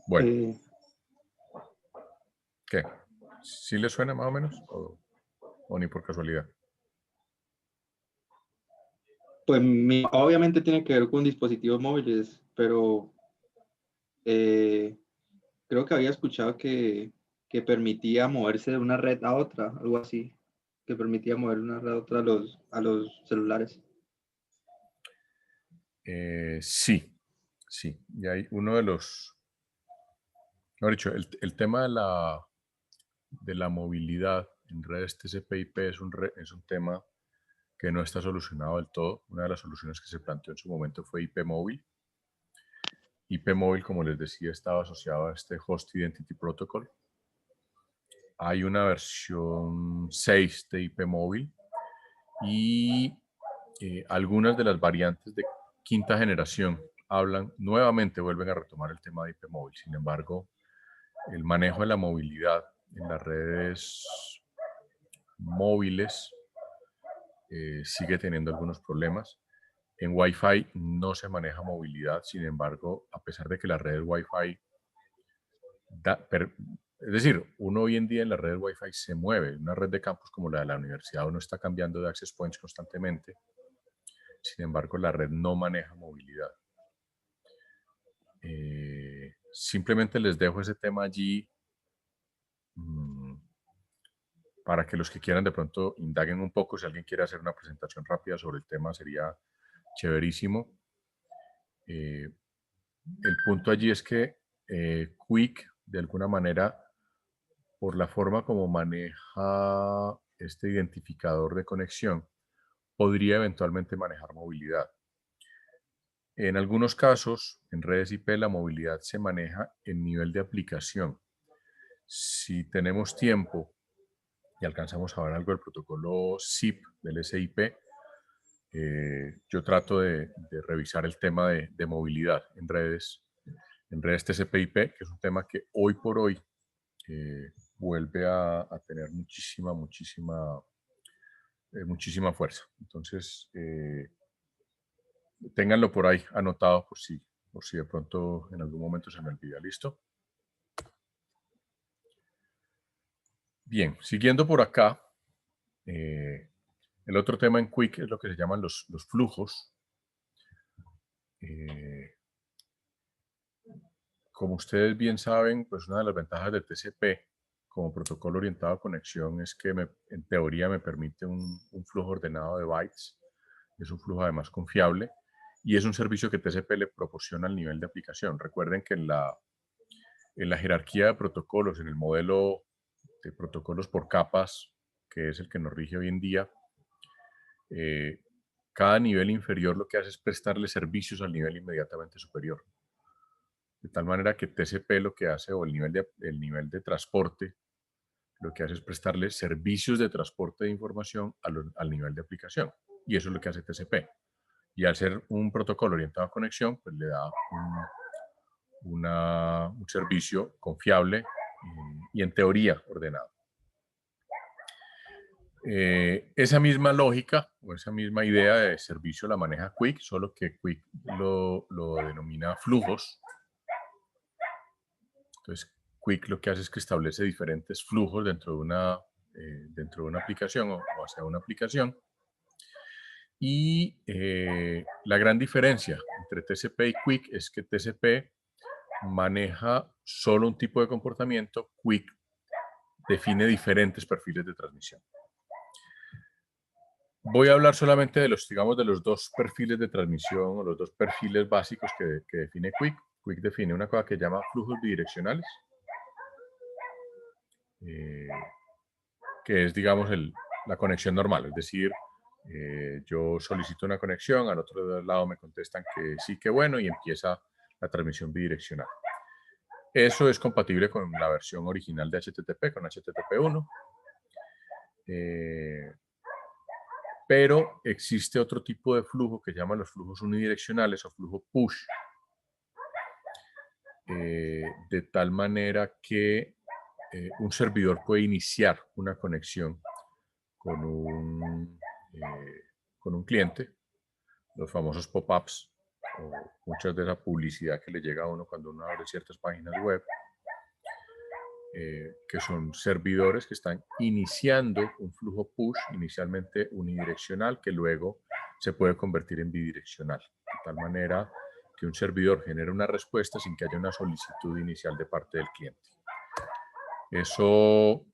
Bueno. ¿Qué? ¿Sí le suena más o menos? ¿O ni por casualidad? Pues obviamente tiene que ver con dispositivos móviles, pero creo que había escuchado que permitía moverse de una red a otra, algo así, que permitía mover una red a otra a los celulares. Sí, sí. Y hay uno de los... Mejor dicho, el tema de la movilidad en redes TCP/IP es un tema que no está solucionado del todo. Una de las soluciones que se planteó en su momento fue IP móvil. IP móvil, como les decía, estaba asociado a este Host Identity Protocol. Hay una versión 6 de IP móvil y algunas de las variantes de quinta generación vuelven a retomar el tema de IP móvil. Sin embargo, el manejo de la movilidad en las redes móviles sigue teniendo algunos problemas. En Wi-Fi no se maneja movilidad, sin embargo, a pesar de que las redes Wi-Fi es decir, uno hoy en día en la red Wi-Fi se mueve. Una red de campus como la de la universidad, uno está cambiando de access points constantemente. Sin embargo, la red no maneja movilidad. Simplemente les dejo ese tema allí para que los que quieran de pronto indaguen un poco. Si alguien quiere hacer una presentación rápida sobre el tema, sería chéverísimo. El punto allí es que Quick, de alguna manera, por la forma como maneja este identificador de conexión, podría eventualmente manejar movilidad. En algunos casos, en redes IP, la movilidad se maneja en nivel de aplicación. Si tenemos tiempo y alcanzamos a ver algo del protocolo SIP del SIP, yo trato de revisar el tema de movilidad en redes TCP/IP, que es un tema que hoy por hoy vuelve a tener muchísima fuerza. Entonces, ténganlo por ahí anotado por si de pronto en algún momento se me olvida. ¿Listo? Bien, siguiendo por acá, el otro tema en Quick es lo que se llaman los flujos. Como ustedes bien saben, pues una de las ventajas de TCP como protocolo orientado a conexión es que en teoría me permite un flujo ordenado de bytes. Es un flujo además confiable y es un servicio que TCP le proporciona al nivel de aplicación. Recuerden que en la jerarquía de protocolos, en el modelo de protocolos por capas, que es el que nos rige hoy en día, cada nivel inferior lo que hace es prestarle servicios al nivel inmediatamente superior. De tal manera que TCP lo que hace, o el nivel de transporte, lo que hace es prestarle servicios de transporte de información al nivel de aplicación. Y eso es lo que hace TCP. Y al ser un protocolo orientado a conexión, pues le da un servicio confiable y en teoría ordenado. Esa misma lógica o esa misma idea de servicio la maneja Quick, solo que Quick lo denomina flujos. Entonces, Quick lo que hace es que establece diferentes flujos dentro de una aplicación o hacia una aplicación. Y la gran diferencia entre TCP y Quick es que TCP maneja solo un tipo de comportamiento, Quick define diferentes perfiles de transmisión. Voy a hablar solamente de los dos perfiles de transmisión o los dos perfiles básicos que define Quick. Quick define una cosa que llama flujos bidireccionales, que es, digamos, la conexión normal. Es decir, yo solicito una conexión, al otro lado me contestan que sí, que bueno, y empieza la transmisión bidireccional. Eso es compatible con la versión original de HTTP, con HTTP1. Pero existe otro tipo de flujo que llaman los flujos unidireccionales o flujo push. De tal manera que un servidor puede iniciar una conexión con un cliente, los famosos pop-ups o muchas de esa publicidad que le llega a uno cuando uno abre ciertas páginas web, que son servidores que están iniciando un flujo push inicialmente unidireccional que luego se puede convertir en bidireccional, de tal manera que un servidor genera una respuesta sin que haya una solicitud inicial de parte del cliente. Eso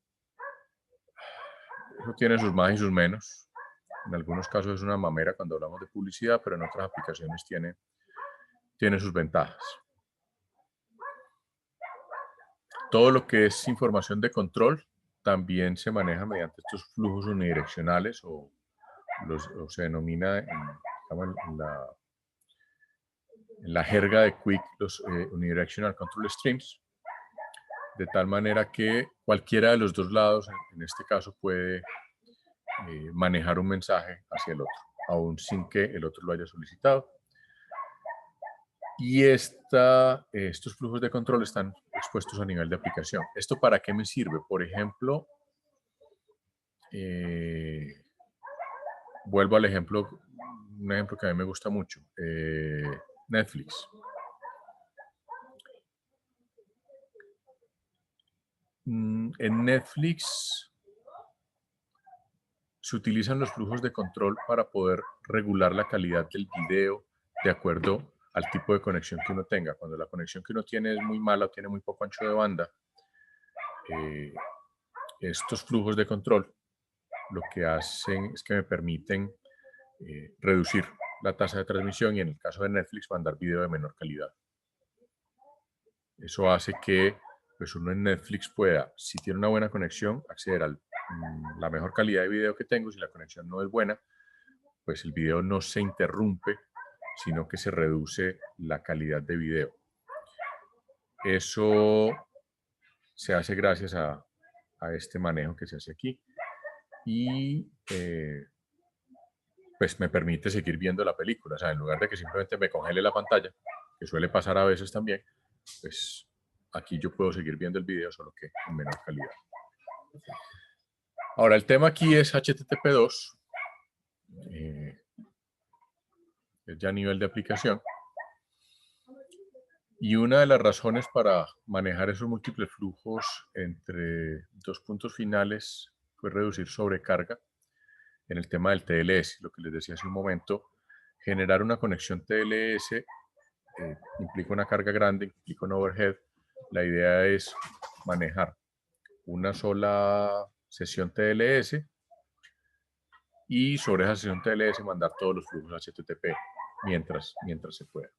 tiene sus más y sus menos. En algunos casos es una mamera cuando hablamos de publicidad, pero en otras aplicaciones tiene sus ventajas. Todo lo que es información de control también se maneja mediante estos flujos unidireccionales o se denomina en la jerga de Quick los Unidirectional Control Streams, de tal manera que cualquiera de los dos lados, en este caso, puede manejar un mensaje hacia el otro, aún sin que el otro lo haya solicitado. Y estos flujos de control están expuestos a nivel de aplicación. ¿Esto para qué me sirve? Por ejemplo, vuelvo al ejemplo, un ejemplo que a mí me gusta mucho, Netflix. En Netflix se utilizan los flujos de control para poder regular la calidad del video de acuerdo al tipo de conexión que uno tenga. Cuando la conexión que uno tiene es muy mala o tiene muy poco ancho de banda, estos flujos de control lo que hacen es que me permiten reducir la tasa de transmisión y en el caso de Netflix mandar video de menor calidad. Eso hace que pues, uno en Netflix pueda, si tiene una buena conexión, acceder a la mejor calidad de video que tengo. Si la conexión no es buena, pues el video no se interrumpe, sino que se reduce la calidad de video. Eso se hace gracias a este manejo que se hace aquí y pues me permite seguir viendo la película. O sea, en lugar de que simplemente me congele la pantalla, que suele pasar a veces también, pues aquí yo puedo seguir viendo el video, solo que en menor calidad. Ahora, el tema aquí es HTTP2, es ya a nivel de aplicación. Y una de las razones para manejar esos múltiples flujos entre dos puntos finales fue reducir sobrecarga en el tema del TLS, lo que les decía hace un momento. Generar una conexión TLS implica una carga grande, implica un overhead. La idea es manejar una sola sesión TLS y sobre esa sesión TLS mandar todos los flujos HTTP mientras se pueda.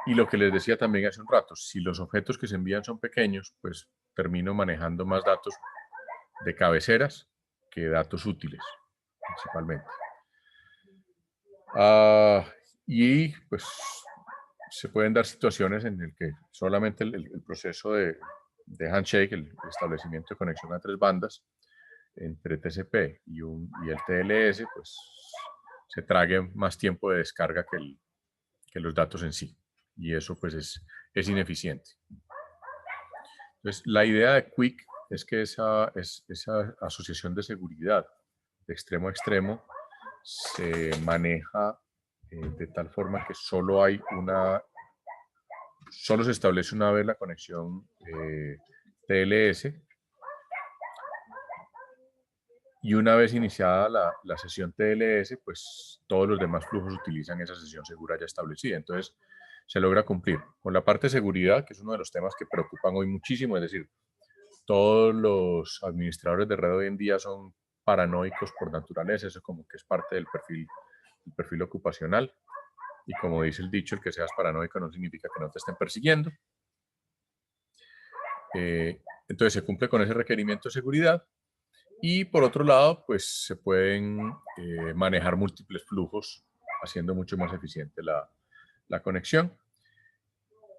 Y lo que les decía también hace un rato, si los objetos que se envían son pequeños, pues termino manejando más datos de cabeceras que datos útiles, principalmente. Y pues se pueden dar situaciones en las que solamente el proceso de handshake, el establecimiento de conexión a 3 bandas entre TCP y el TLS, pues se trague más tiempo de descarga que los datos en sí. Y eso pues es ineficiente. Entonces, la idea de QUIC es que esa asociación de seguridad de extremo a extremo se maneja de tal forma que solo se establece una vez la conexión TLS y una vez iniciada la sesión TLS, pues todos los demás flujos utilizan esa sesión segura ya establecida. Entonces, se logra cumplir. Con la parte de seguridad, que es uno de los temas que preocupan hoy muchísimo, es decir, todos los administradores de red hoy en día son paranoicos por naturaleza, eso como que es parte del perfil ocupacional. Y como dice el dicho, el que seas paranoico no significa que no te estén persiguiendo. Entonces se cumple con ese requerimiento de seguridad. Y por otro lado, pues se pueden manejar múltiples flujos, haciendo mucho más eficiente la conexión.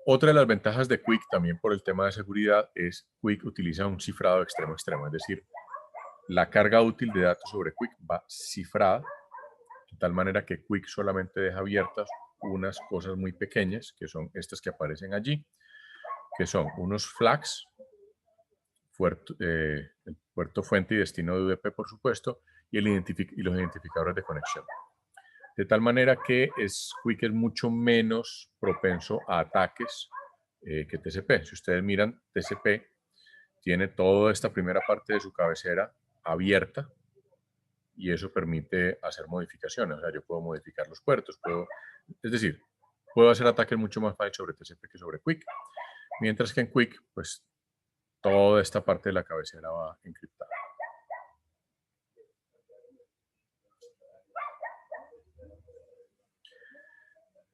Otra de las ventajas de QUIC, también por el tema de seguridad, es QUIC utiliza un cifrado extremo a extremo, es decir, la carga útil de datos sobre QUIC va cifrada, de tal manera que QUIC solamente deja abiertas unas cosas muy pequeñas, que son estas que aparecen allí, que son unos flags, el puerto fuente y destino de UDP, por supuesto, y los identificadores de conexión. De tal manera que QUIC es mucho menos propenso a ataques que TCP. Si ustedes miran, TCP tiene toda esta primera parte de su cabecera abierta y eso permite hacer modificaciones. O sea, yo puedo modificar los puertos, es decir, puedo hacer ataques mucho más fácil sobre TCP que sobre QUIC. Mientras que en QUIC, pues toda esta parte de la cabecera va encriptada.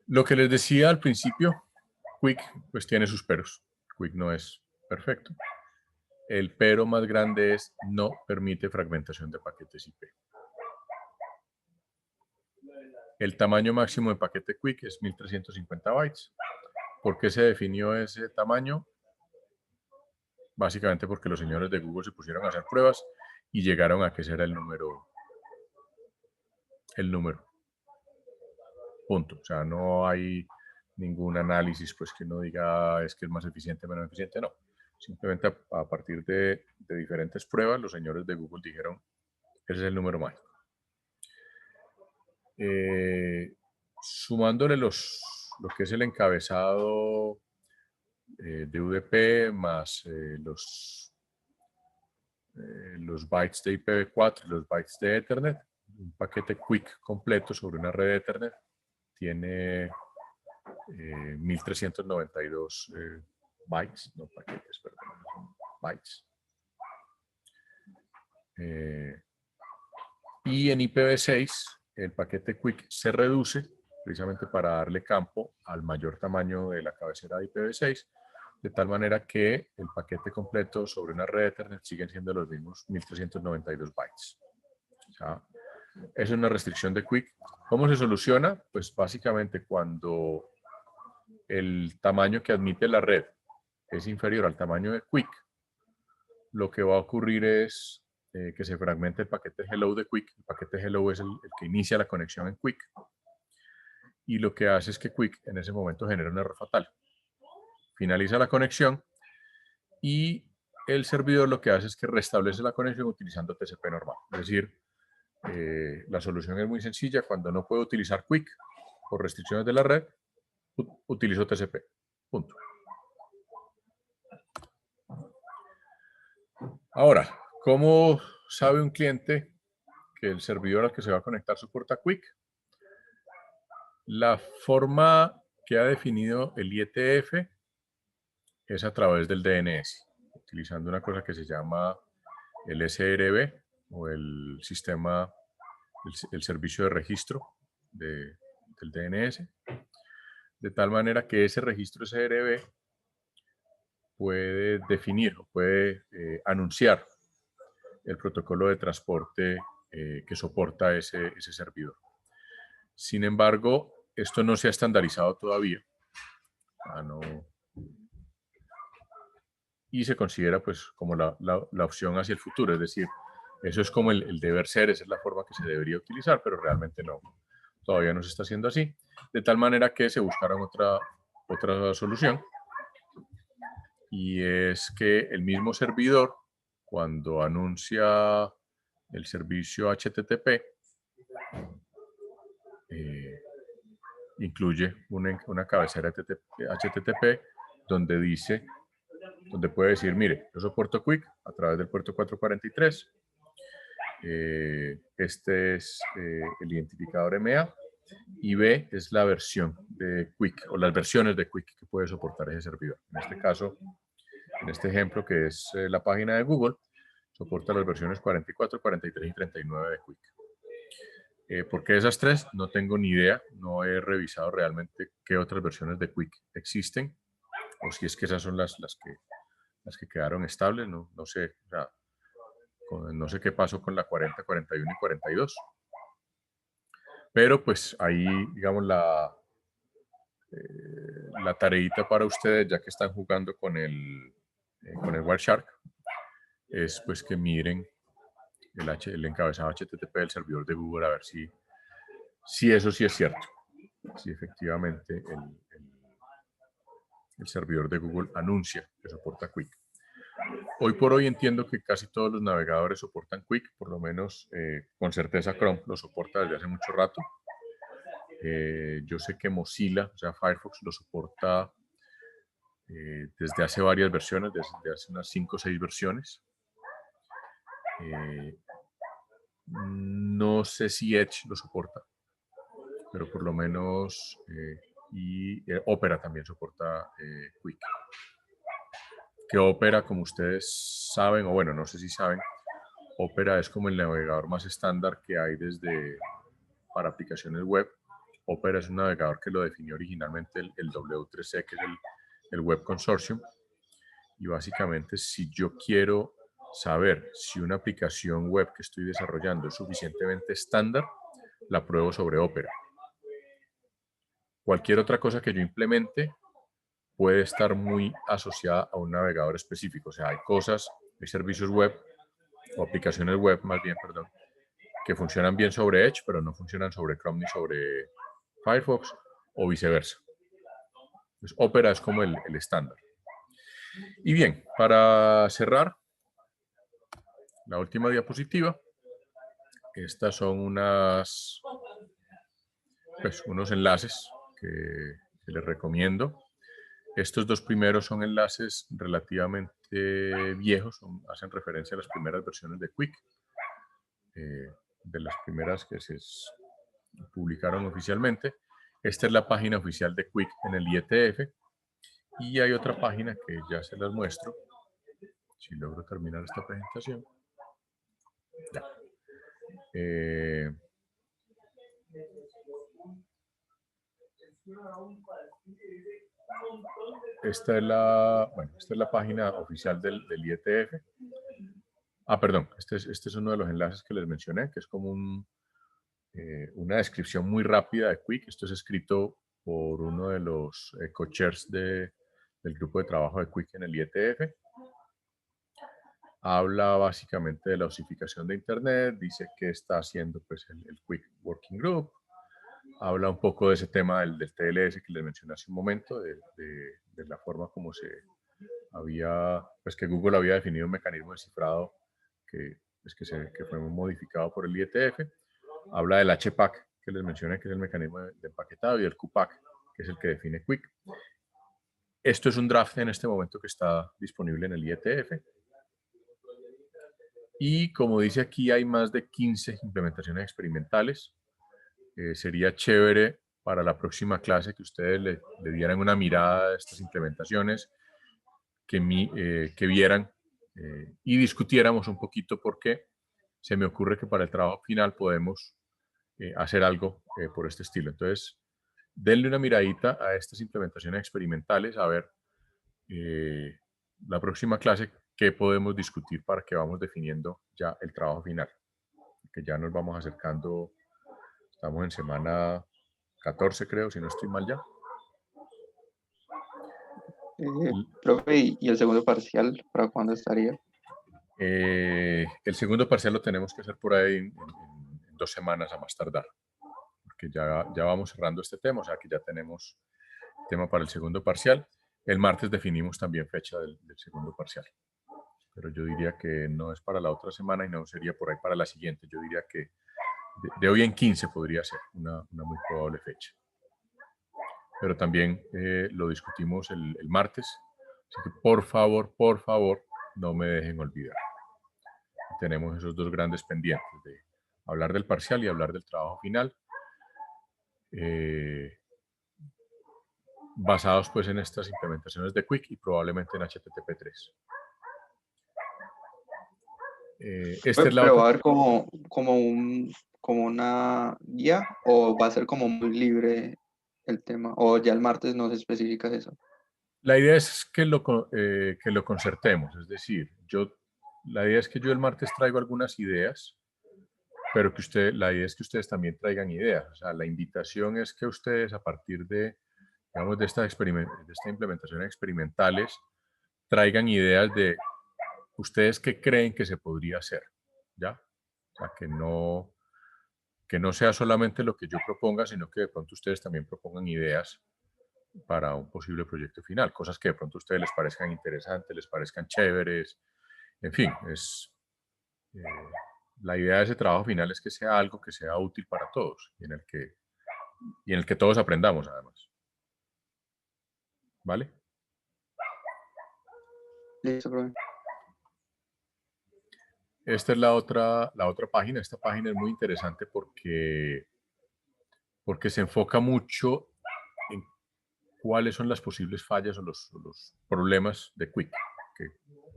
Lo que les decía al principio, QUIC pues tiene sus peros. QUIC no es perfecto. El pero más grande es no permite fragmentación de paquetes IP. El tamaño máximo de paquete QUIC es 1350 bytes. ¿Por qué se definió ese tamaño? Básicamente porque los señores de Google se pusieron a hacer pruebas y llegaron a que ese era el número. Punto. O sea, no hay ningún análisis pues que no diga es que es más eficiente o menos eficiente, no. Simplemente a partir de diferentes pruebas, los señores de Google dijeron, ese es el número mágico. Sumándole lo que es el encabezado de UDP más los bytes de IPv4 y los bytes de Ethernet. Un paquete QUIC completo sobre una red de Ethernet tiene 1392 bytes, no paquetes, perdón, son bytes. Y en IPv6 el paquete QUIC se reduce precisamente para darle campo al mayor tamaño de la cabecera de IPv6, de tal manera que el paquete completo sobre una red Ethernet siguen siendo los mismos 1392 bytes. O sea, es una restricción de QUIC. ¿Cómo se soluciona? Pues básicamente cuando el tamaño que admite la red es inferior al tamaño de QUIC, lo que va a ocurrir es que se fragmenta el paquete hello de QUIC. El paquete hello es el que inicia la conexión en QUIC. Y lo que hace es que QUIC en ese momento genera un error fatal. Finaliza la conexión y el servidor lo que hace es que restablece la conexión utilizando TCP normal. Es decir, la solución es muy sencilla. Cuando no puedo utilizar QUIC por restricciones de la red, utilizo TCP. Punto. Ahora, ¿cómo sabe un cliente que el servidor al que se va a conectar soporta QUIC? La forma que ha definido el IETF es a través del DNS, utilizando una cosa que se llama el SRB o el sistema, el servicio de registro del DNS, de tal manera que ese registro SRB puede definir o puede anunciar el protocolo de transporte que soporta ese servidor. Sin embargo, esto no se ha estandarizado todavía. Y se considera pues como la opción hacia el futuro, es decir, eso es como el deber ser, esa es la forma que se debería utilizar, pero realmente no, todavía no se está haciendo así, de tal manera que se buscaron otra solución, y es que el mismo servidor, cuando anuncia el servicio HTTP, incluye una cabecera HTTP donde puede decir, mire, yo soporto QUIC a través del puerto 443, este es el identificador EMEA, y B es la versión de QUIC o las versiones de QUIC que puede soportar ese servidor. En este caso, en este ejemplo que es la página de Google, soporta las versiones 44, 43 y 39 de QUIC. ¿Por qué esas tres? No tengo ni idea, no he revisado realmente qué otras versiones de QUIC existen, o si es que esas son las que quedaron estables, no sé, o sea, no sé qué pasó con la 40, 41 y 42. Pero pues ahí, digamos, la tareita para ustedes, ya que están jugando con el Wireshark, es pues que miren el encabezado HTTP del servidor de Google, a ver si eso sí es cierto, si efectivamente el servidor de Google anuncia que soporta QUIC. Hoy por hoy entiendo que casi todos los navegadores soportan QUIC, por lo menos con certeza Chrome lo soporta desde hace mucho rato. Yo sé que Mozilla, o sea Firefox, lo soporta desde hace varias versiones, desde hace unas 5 o 6 versiones. No sé si Edge lo soporta, pero por lo menos Opera también soporta QUIC. Que Opera, como ustedes saben, o bueno, no sé si saben, Opera es como el navegador más estándar que hay para aplicaciones web. Opera es un navegador que lo definió originalmente el W3C, que es el Web Consortium. Y básicamente, si yo quiero saber si una aplicación web que estoy desarrollando es suficientemente estándar, la pruebo sobre Opera. Cualquier otra cosa que yo implemente puede estar muy asociada a un navegador específico. O sea, hay servicios web o aplicaciones web, más bien, perdón, que funcionan bien sobre Edge, pero no funcionan sobre Chrome ni sobre Firefox, o viceversa. Entonces, Opera es como el estándar. Y bien, para cerrar, la última diapositiva, estas son unos enlaces que les recomiendo. Estos dos primeros son enlaces relativamente viejos, hacen referencia a las primeras versiones de Quick, de las primeras que se publicaron oficialmente. Esta es la página oficial de Quick en el IETF, y hay otra página que ya se las muestro, si logro terminar esta presentación. Ya. Esta es la página oficial del IETF. Perdón, este es uno de los enlaces que les mencioné, que es como una descripción muy rápida de Quick. Esto es escrito por uno de los co-chairs del grupo de trabajo de Quick en el IETF. Habla básicamente de la osificación de Internet, dice que está haciendo pues, el Quick Working Group, habla un poco de ese tema del TLS que les mencioné hace un momento, de la forma como que Google había definido un mecanismo de cifrado que fue modificado por el IETF. Habla del HPAC que les mencioné, que es el mecanismo de empaquetado, y el QPAC, que es el que define Quick. Esto es un draft en este momento que está disponible en el IETF. Y como dice aquí, hay más de 15 implementaciones experimentales. Sería chévere para la próxima clase que ustedes le dieran una mirada a estas implementaciones, que vieran y discutiéramos un poquito, porque se me ocurre que para el trabajo final podemos hacer algo por este estilo. Entonces, denle una miradita a estas implementaciones experimentales, a ver la próxima clase qué podemos discutir para que vamos definiendo ya el trabajo final, que ya nos vamos acercando. Estamos en semana 14, creo, si no estoy mal ya. Profe, ¿y el segundo parcial para cuándo estaría? El segundo parcial lo tenemos que hacer por ahí en 2 semanas a más tardar, porque ya vamos cerrando este tema, o sea que ya tenemos tema para el segundo parcial. El martes definimos también fecha del segundo parcial, pero yo diría que no es para la otra semana y no sería por ahí para la siguiente. Yo diría que de hoy en 15 podría ser una muy probable fecha. Pero también lo discutimos el martes, así que por favor, no me dejen olvidar. Tenemos esos dos grandes pendientes, de hablar del parcial y hablar del trabajo final, basados pues en estas implementaciones de Quick y probablemente en HTTP3. ¿Pero va a haber como una guía, o va a ser como muy libre el tema, o ya el martes no se especifica eso? La idea es que lo concertemos, es decir, la idea es que yo el martes traigo algunas ideas, pero la idea es que ustedes también traigan ideas. O sea, la invitación es que ustedes, a partir de, digamos, de esta implementación experimentales, traigan ideas de ustedes qué creen que se podría hacer, ¿ya? O sea, que no sea solamente lo que yo proponga, sino que de pronto ustedes también propongan ideas para un posible proyecto final, cosas que de pronto a ustedes les parezcan interesantes, les parezcan chéveres, en fin, la idea de ese trabajo final es que sea algo que sea útil para todos y en el que todos aprendamos, además. ¿Vale? Listo, profe. Esta es la otra página. Esta página es muy interesante porque se enfoca mucho en cuáles son las posibles fallas o los problemas de Quick. Que,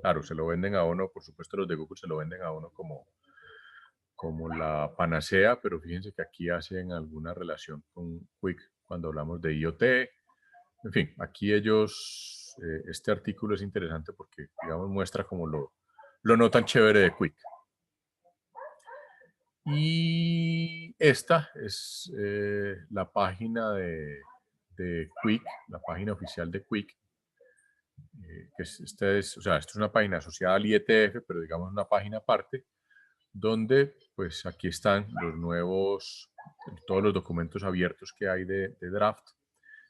claro, se lo venden a uno, por supuesto los de Google se lo venden a uno como la panacea, pero fíjense que aquí hacen alguna relación con Quick cuando hablamos de IoT. En fin, aquí este artículo es interesante porque, digamos, muestra como lo no tan chévere de Quick. Y esta es la página de Quick, la página oficial de Quick. Esta es una página asociada al IETF, pero digamos una página aparte, donde pues aquí están todos los documentos abiertos que hay de draft.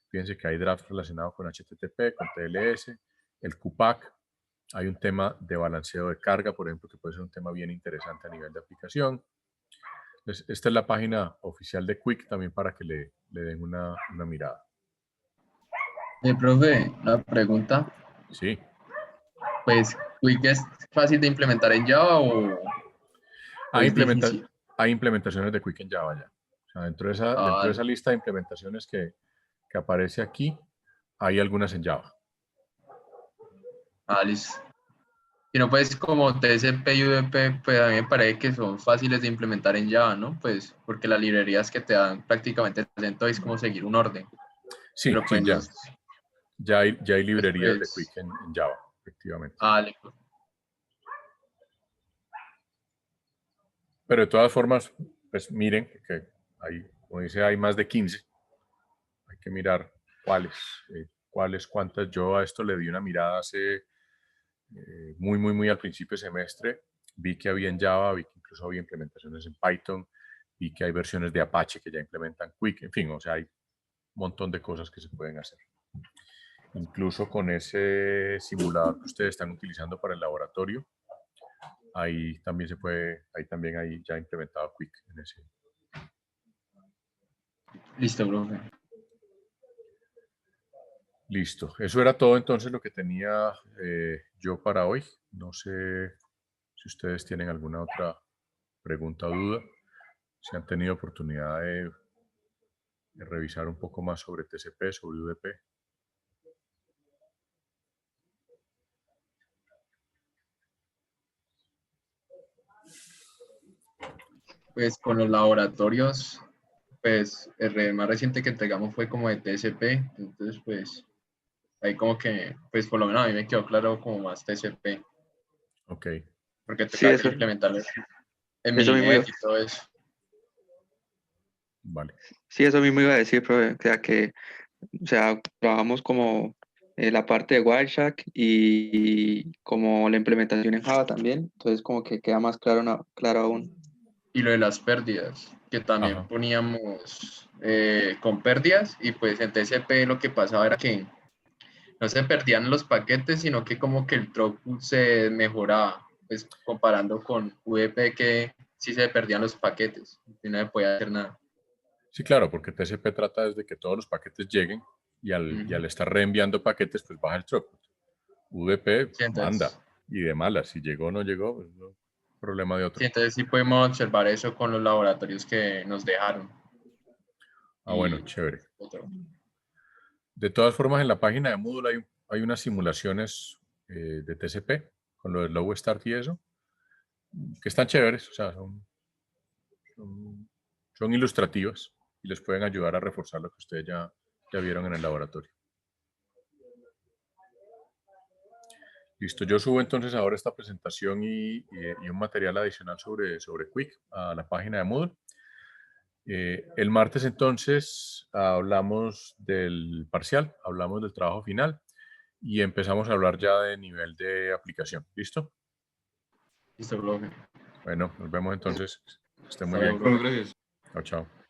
Fíjense que hay draft relacionado con HTTP, con TLS, el QPAC. Hay un tema de balanceo de carga, por ejemplo, que puede ser un tema bien interesante a nivel de aplicación. Entonces, esta es la página oficial de Quick también para que le den una mirada. Profe, una pregunta. Sí. Pues, ¿Quick es fácil de implementar en Java o Hay, es difícil? hay implementaciones de Quick en Java ya. O sea, dentro de esa lista de implementaciones que aparece aquí, hay algunas en Java. Listo. Y no, pues como TCP y UDP, pues a mí me parece que son fáciles de implementar en Java, ¿no? Pues porque las librerías que te dan prácticamente acento es como seguir un orden. Sí, Pero sí, pues ya. Ya hay librerías de después, Quick en Java, efectivamente. listo. Pero de todas formas, pues miren que hay, como dice, hay más de 15. Hay que mirar cuáles, cuántas. Yo a esto le di una mirada hace muy al principio de semestre. Vi que había en Java, vi que incluso había implementaciones en Python, vi que hay versiones de Apache que ya implementan Quick. En fin, o sea, hay un montón de cosas que se pueden hacer. Incluso con ese simulador que ustedes están utilizando para el laboratorio, ahí también se puede, ahí también hay ya implementado Quick en ese. Listo, profe. Listo. Eso era todo entonces lo que tenía yo para hoy. No sé si ustedes tienen alguna otra pregunta o duda. Si han tenido oportunidad de revisar un poco más sobre TCP, sobre UDP. Pues con los laboratorios, pues el más reciente que entregamos fue como de TCP, entonces pues ahí como que, pues por lo menos a mí me quedó claro como más TCP, Ok. porque Sí, tocaba que implementarlo en eso mismo Mininet y todo eso. Vale. sí, eso mismo iba a decir, profe, o sea, trabajamos como la parte de Wireshark y como la implementación en Java también, entonces como que queda más claro, claro aún. Y lo de las pérdidas, que también Ajá. poníamos con pérdidas y pues en TCP lo que pasaba era que no se perdían los paquetes, sino que como que el throughput se mejoraba, pues comparando con UDP que sí se perdían los paquetes y no se podía hacer nada. Sí, claro, porque TCP trata desde que todos los paquetes lleguen y al estar reenviando paquetes, pues baja el throughput. UDP Sí, manda y de malas. Si llegó o no llegó, pues no, problema de otro. entonces sí podemos observar eso con los laboratorios que nos dejaron. Bueno, Y chévere. otro. De todas formas, en la página de Moodle hay unas simulaciones de TCP con lo del Low Start y eso, que están chéveres, o sea, son ilustrativas y les pueden ayudar a reforzar lo que ustedes ya vieron en el laboratorio. Listo, yo subo entonces ahora esta presentación y un material adicional sobre Quick a la página de Moodle. El martes entonces hablamos del parcial, hablamos del trabajo final y empezamos a hablar ya de nivel de aplicación. ¿Listo? Listo, profe. Bueno, nos vemos entonces. Que estén muy Hasta bien. luego, profe. Gracias. Chao, chao.